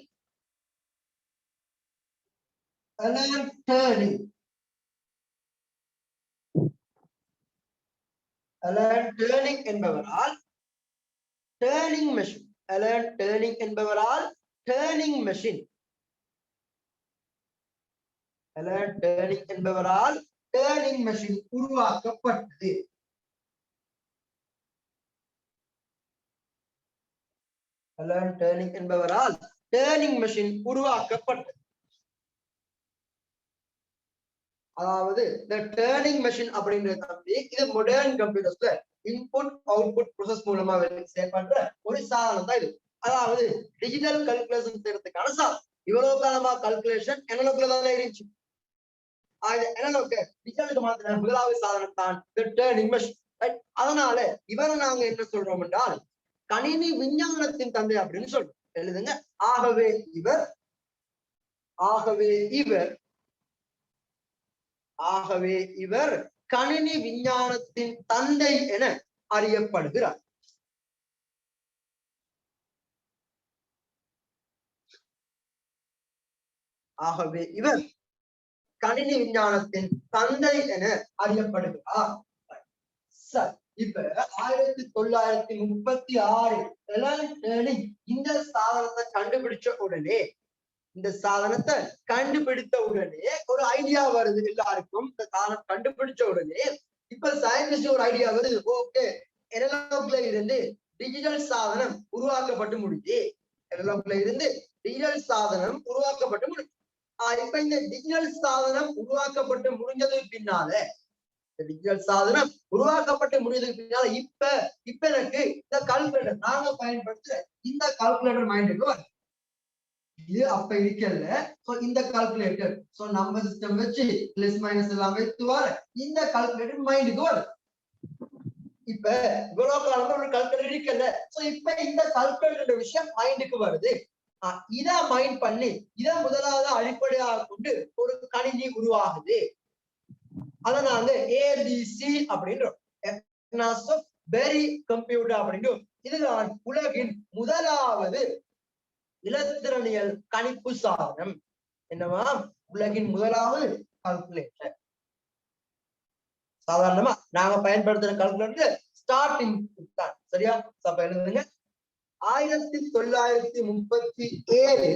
அலன் டர்னிங் என்பவரால் டர்னிங் மெஷின் அலன் டர்னிங் என்பவரால் டர்னிங் மெஷின் அலன் டர்னிங் என்பவரால் டர்னிங் மெஷின் உருவாக்கப்பட்டது. அலன் டர்னிங் என்பவரால் டர்னிங் மெஷின் உருவாக்கப்பட்டது. அதாவது இந்த டர்னிங் மெஷின் அப்படின்றது தம்பி, இது மாடர்ன் கம்ப்யூட்டர்ஸ்ல இன்புட் அவுட்புட் ப்ரோசஸ் மூலமா செயல்படுற ஒரு சாதனம் தான் இது. அதாவது டிஜிட்டல் கால்குலேஷன் செய்யறதுக்கான சாதனம். இவ்வளவு காலமா கால்குலேஷன் அனலாக்ல தான் இருந்துச்சு. டிஜிட்டலுக்கு மாத்திர முதலாவது சாதனம் தான் டர்னிங் மெஷின். அதனால இவரை நாங்க என்ன சொல்றோம் என்றால் கணினி விஞ்ஞானத்தின் தந்தை அப்படின்னு சொல்றோம். எழுதுங்க. ஆகவே இவர் கணினி விஞ்ஞானத்தின் தந்தை என அறியப்படுகிறார். ஆகவே இவர் கணினி விஞ்ஞானத்தின் தந்தை என அறியப்படுகிறார். இப்ப 1936 இந்த சாதனத்தை கண்டுபிடிச்ச உடனே ஒரு ஐடியா வருது எல்லாருக்கும். இந்த சாதனம் கண்டுபிடிச்ச உடனே இப்ப சயின்டிஸ்ட் ஒரு ஐடியா வருது. ஓகே, அனலாக்ல இருந்து டிஜிட்டல் சாதனம் உருவாக்கப்பட்டு முடிஞ்சு. இப்ப இந்த டிஜிட்டல் சாதனம் உருவாக்கப்பட்டு முடிஞ்சதுக்கு பின்னால இப்ப எனக்கு இந்த கால்குலேட்டர் நாங்க பயன்படுத்துற இந்த கால்குலேட்டர் மைண்டுக்கு வரும். இது அப்ப இருக்கல. இந்த கால்குலேட்டர் நம்பர் சிஸ்டம் வச்சு பிளஸ் மைனஸ் எல்லாம் வைத்து வர இந்த கால்குலேட்டர் மைண்டுக்கு வரும். இப்ப இவ்வளவு காலம் ஒரு கால்குலேட்டர் இருக்கல. இப்ப இந்த கால்குலேட்டர் விஷயம் மைண்டுக்கு வருது. இத மைண்ட் பண்ணி இத முதலாவது அடிப்படையாக கொண்டு ஒரு கணினி உருவாகுது. அதனால ஏபிசி அப்படின்றோம். பெரி கம்ப்யூட்டர் அப்படின்னு இதுதான் உலகின் முதலாவது இலத்திரனியல் கணிப்பு சாதனம். என்னவா? உலகின் முதலாவது கால்குலேட்டர். சாதாரணமா நாங்க பயன்படுத்துற கால்குலேட்டர் ஸ்டார்டிங் தான். சரியா? அப்ப எழுதுங்க. 1937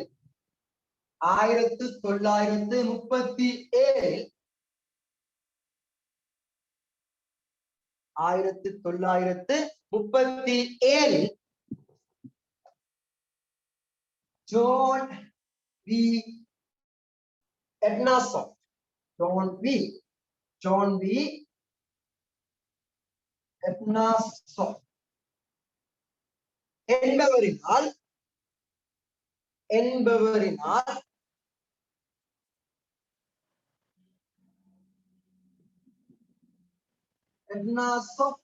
ஜான் வி எட்னாசாஃப்ட் என்பவரினால் Atanasoff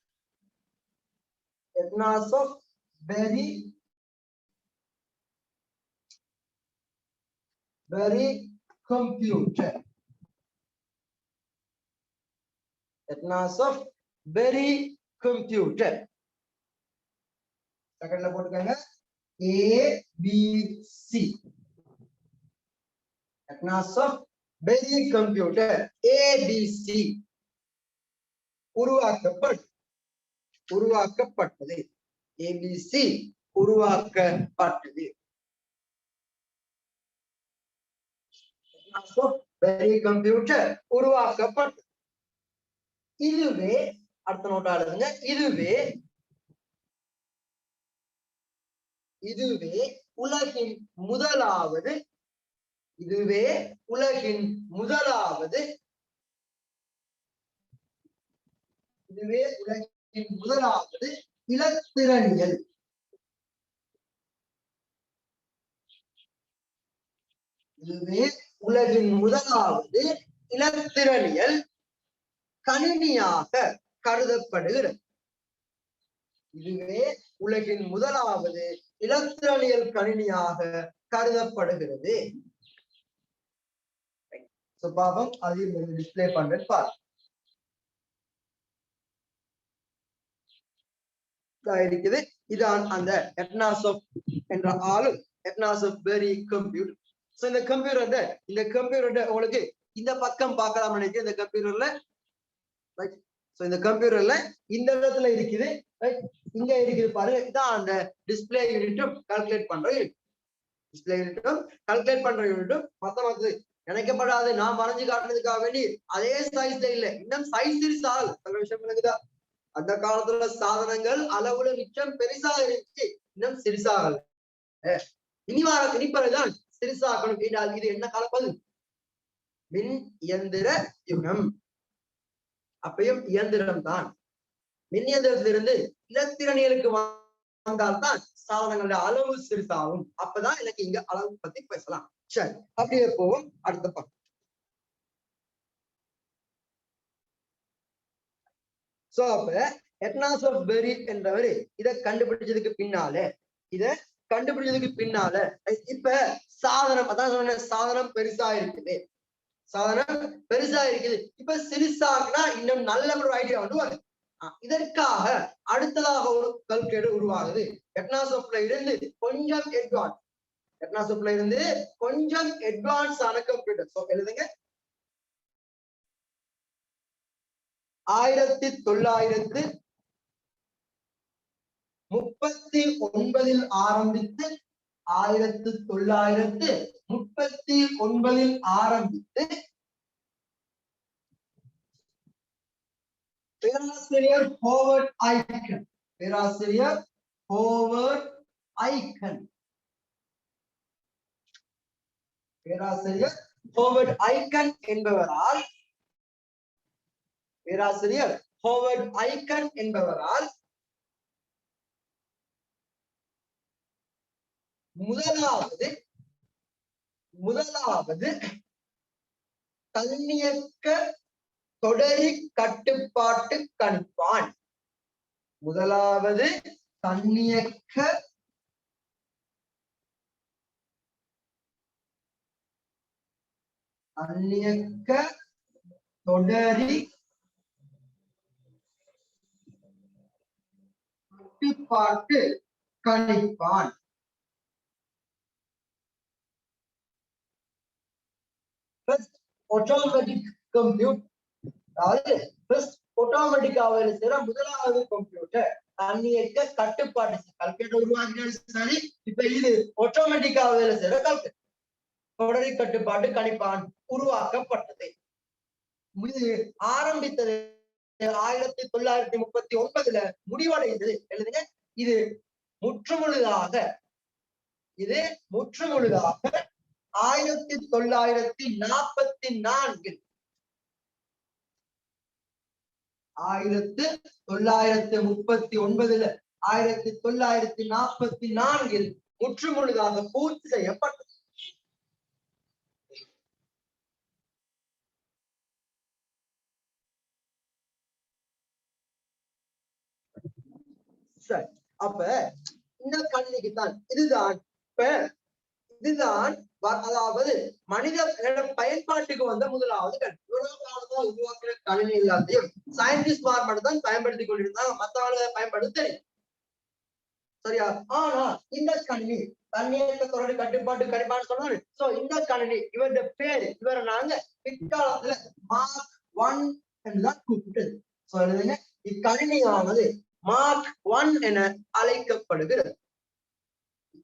Berry computer. Atanasoff Berry computer. செகண்ட்ல போட்டுக்கங்க. ABC Atanasoff Berry computer ABC உருவாக்கப்பட்டது. ஏபிசி உருவாக்கப்பட்டது. பெரி கம்ப்யூட்டர் உருவாக்கப்பட்டது. இதுவே அடுத்த நோட்டா எழுதுங்க. இதுவே உலகின் முதலாவது இலத்திரனியல் இதுவே உலகின் முதலாவது இலத்திரனியல் கணினியாக கருதப்படுகிறது. இதுவே உலகின் முதலாவது இலத்திரனியல் கணினியாக கருதப்படுகிறது. பாபம் அதையும் டிஸ்பிளே பண்றது பாரு. இருக்குது இதான் அந்த எட்னாசோப் என்ற ஆளும் எட்னாசோப் பெரி கம்ப்யூட்டர். சோ இந்த கம்ப்யூட்டர் உங்களுக்கு இந்த பக்கம் பார்க்கலாம் நினைக்கிறேன். இந்த கம்ப்யூட்டர்ல இந்த கம்ப்யூட்டர்ல இந்த இடத்துல இருக்குது, இங்க இருக்குது பாருங்க. இதான் அந்த டிஸ்பிளே யூனிட்டும் கால்குலேட் பண்ற யூனிட். டிஸ்பிளே யூனிட்டும் கால்குலேட் பண்ற யூனிட்டும் மொத்தம் நினைக்கப்படாது. நான் வரைஞ்சு காட்டுறதுக்காக வேண்டி அதே சைஸ்ல இல்ல, இன்னும் சைஸ் சிறுசாகல. சில விஷயம் எனக்குதான் அந்த காலத்துல சாதனங்கள் அளவுல மிச்சம் பெருசா இருந்துச்சு, இன்னும் சிறுசாகல. இனிப்பதான் சிறுசாகணும். இது என்ன கலப்பது? மின் இயந்திர யுகம். அப்பயும் இயந்திரம் தான். மின் இயந்திரத்திலிருந்து இலத்திரனியலுக்கு வந்தால்தான் சாதனங்களோட அளவு சிறுசாகும். அப்பதான் எனக்கு இங்க அளவு பத்தி பேசலாம். சரி, அப்படியே போவோம் அடுத்த பக்கம். சோ அப்ப எட்னாசோப் பெரி என்றவர் இதை கண்டுபிடிச்சதுக்கு பின்னால இப்ப சாதனம், அதான் சொன்ன சாதனம் பெருசா இருக்குது. இப்ப சிறுசாக்குனா இன்னும் நல்ல ஒரு ஐடியா வந்து வருது. இதற்காக அடுத்ததாக ஒரு கல்குலேட்டர் உருவாகுது. எட்னாசோப்ல இருந்து கொஞ்சம் அட்வான்ஸ் ஆன கம்ப்யூட்டர். சோ எழுதுங்க. 1939 ஆரம்பித்து 1939 ஆரம்பித்து பேராசிரியர் ஹோவர்ட் ஐகன் என்பவரால் முதலாவது தன்னியக்க தொடரி கட்டுப்பாட்டு கணிப்பான். தொடரி கட்டுப்பாட்டு கணிப்பான். ஆட்டோமேட்டிக் கம்ப்யூட்டர், அதாவது ஆட்டோமேட்டிக்காக செய்யற முதலாவது கம்ப்யூட்டர் தன்னியக்க கட்டுப்பாட்டு கல்குலேட்டர் உருவாக்கினாலும் சரி. இப்ப இது ஆட்டோமேட்டிக்காக செய்யற கல்குலேட்டர் தொடரி கட்டுப்பாட்டு கணிப்பான் உருவாக்கப்பட்டது. இது ஆரம்பித்தது 1939 முடிவடைந்தது. எழுதுங்க. இது முற்றுமுழுதாக 1944 1939 முற்றுமுழுதாக பூர்த்தி செய்யப்பட்டது. சரி, அப்ப இந்த கணினிக்கு தான் இதுதான் அதாவது மனித பயன்பாட்டுக்கு வந்த முதலாவது கணினி. உருவாக்குற கணினி எல்லாத்தையும் சயின்டிஸ்ட் மட்டும் தான் பயன்படுத்தி கொண்டிருந்தாங்க, மற்றவர்களை பயன்படுத்த தெரியும். சரியா? ஆனா இந்த கணினி தன்னியக்க தொடர்பு கட்டுப்பாட்டு கணிப்பான்னு சொன்னாரு. சோ இந்த கணினி இவருடைய பேரு, இவரை நாங்க பிற்காலத்துல மார்க் 1 என்றுதான் கூப்பிட்டது. சோ இக்கணினியானது மார்க் 1 என அழைக்கப்படுகிறது.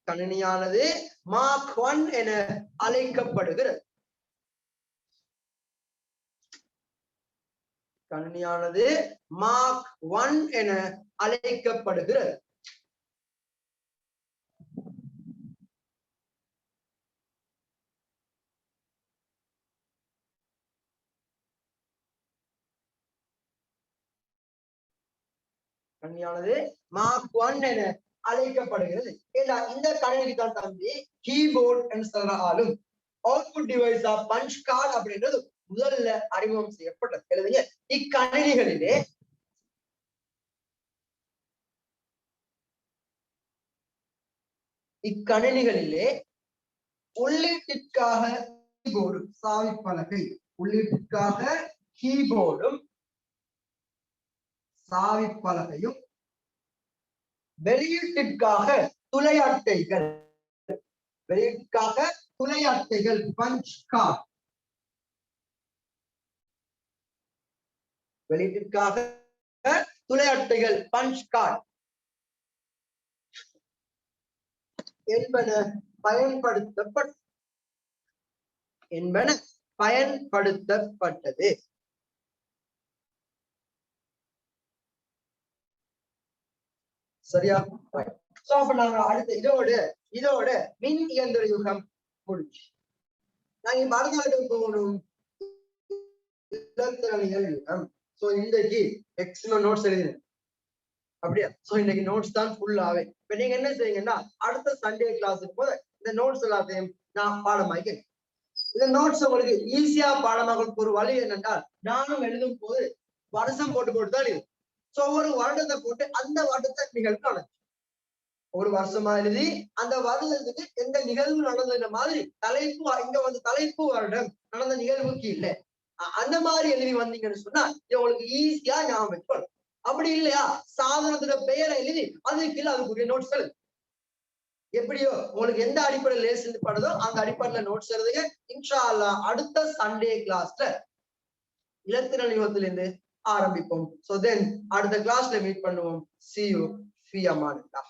கணினியானது மார்க் 1 என அழைக்கப்படுகிறது. கணினியானது மார்க் 1 என அழைக்கப்படுகிறது. கணினியானது மார்க் 1 என அழைக்கப்படுகிறது. இந்த கணினிக்கு தான் தம்பி கீபோர்ட் என்று சொல்ற ஆளும் அவுட்புட் டிவைஸா பஞ்ச் கார்டு அப்படின்றது முதல்ல அறிமுகம் செய்யப்பட்டது. எழுதுங்க. இக்கணினிகளிலே உள்ளீட்டிற்காக கீபோர்டும் சாவிப்பலகை, உள்ளீட்டிற்காக கீபோர்டும் சாவிப்பலகையும், வெளியீட்டிற்காக துளை அட்டைகள், வெளியீட்டிற்காக துளை அட்டைகள் பஞ்ச் கார்டு, வெளியீட்டிற்காக துளை அட்டைகள் பஞ்ச் கார்டு என்பன பயன்படுத்தப்பட்டது. சரியா? நாங்க அடுத்த இதோட மின் இயந்திர யுகம் முடிச்சு நாங்க மறுநாள் போகணும். இன்றைக்கு எக்ஸ்ட்ரா நோட்ஸ் எழுதினேன் அப்படியா? சோ இன்னைக்கு நோட்ஸ் தான் ஃபுல்லாவே. இப்ப நீங்க என்ன செய்யுங்கன்னா அடுத்த சண்டே கிளாஸுக்கு போது இந்த நோட்ஸ் எல்லாத்தையும் நான் பாடமாக்கி, இந்த நோட்ஸ் உங்களுக்கு ஈஸியா பாடமாக ஒரு வழி என்னன்னா, நானும் எழுதும் போது வருஷம் போட்டு தான் இது. சோ ஒரு வருடத்தை போட்டு அந்த வருடத்தை நிகழ்வு நடக்கும். ஒரு வருஷமா எழுதி அந்த வருடத்துக்கு எந்த நிகழ்வு நடந்த மாதிரி தலைப்பு, இங்க வந்து தலைப்பு வருடம் நடந்த நிகழ்வுக்கு இல்லை, அந்த மாதிரி எழுதி வந்தீங்கன்னு சொன்னா உங்களுக்கு ஈஸியா ஞாபகம் வச்சுக்கணும். அப்படி இல்லையா சாதனத்துல பெயரை எழுதி அதுக்கு கீழே அதுக்குரிய நோட்ஸ் எழுது. எப்படியோ உங்களுக்கு எந்த அடிப்படையில் லேசன் படுதோ அந்த அடிப்படையில நோட்ஸ் எழுதுங்க. இன்ஷா அல்லாஹ் அடுத்த சண்டே கிளாஸ்ல இலத்திரன் யுகத்திலிருந்து ஆரம்பிப்போம். சோ தென் அடுத்த கிளாஸ்ல மீட் பண்ணுவோம். See you. Fi amanillah.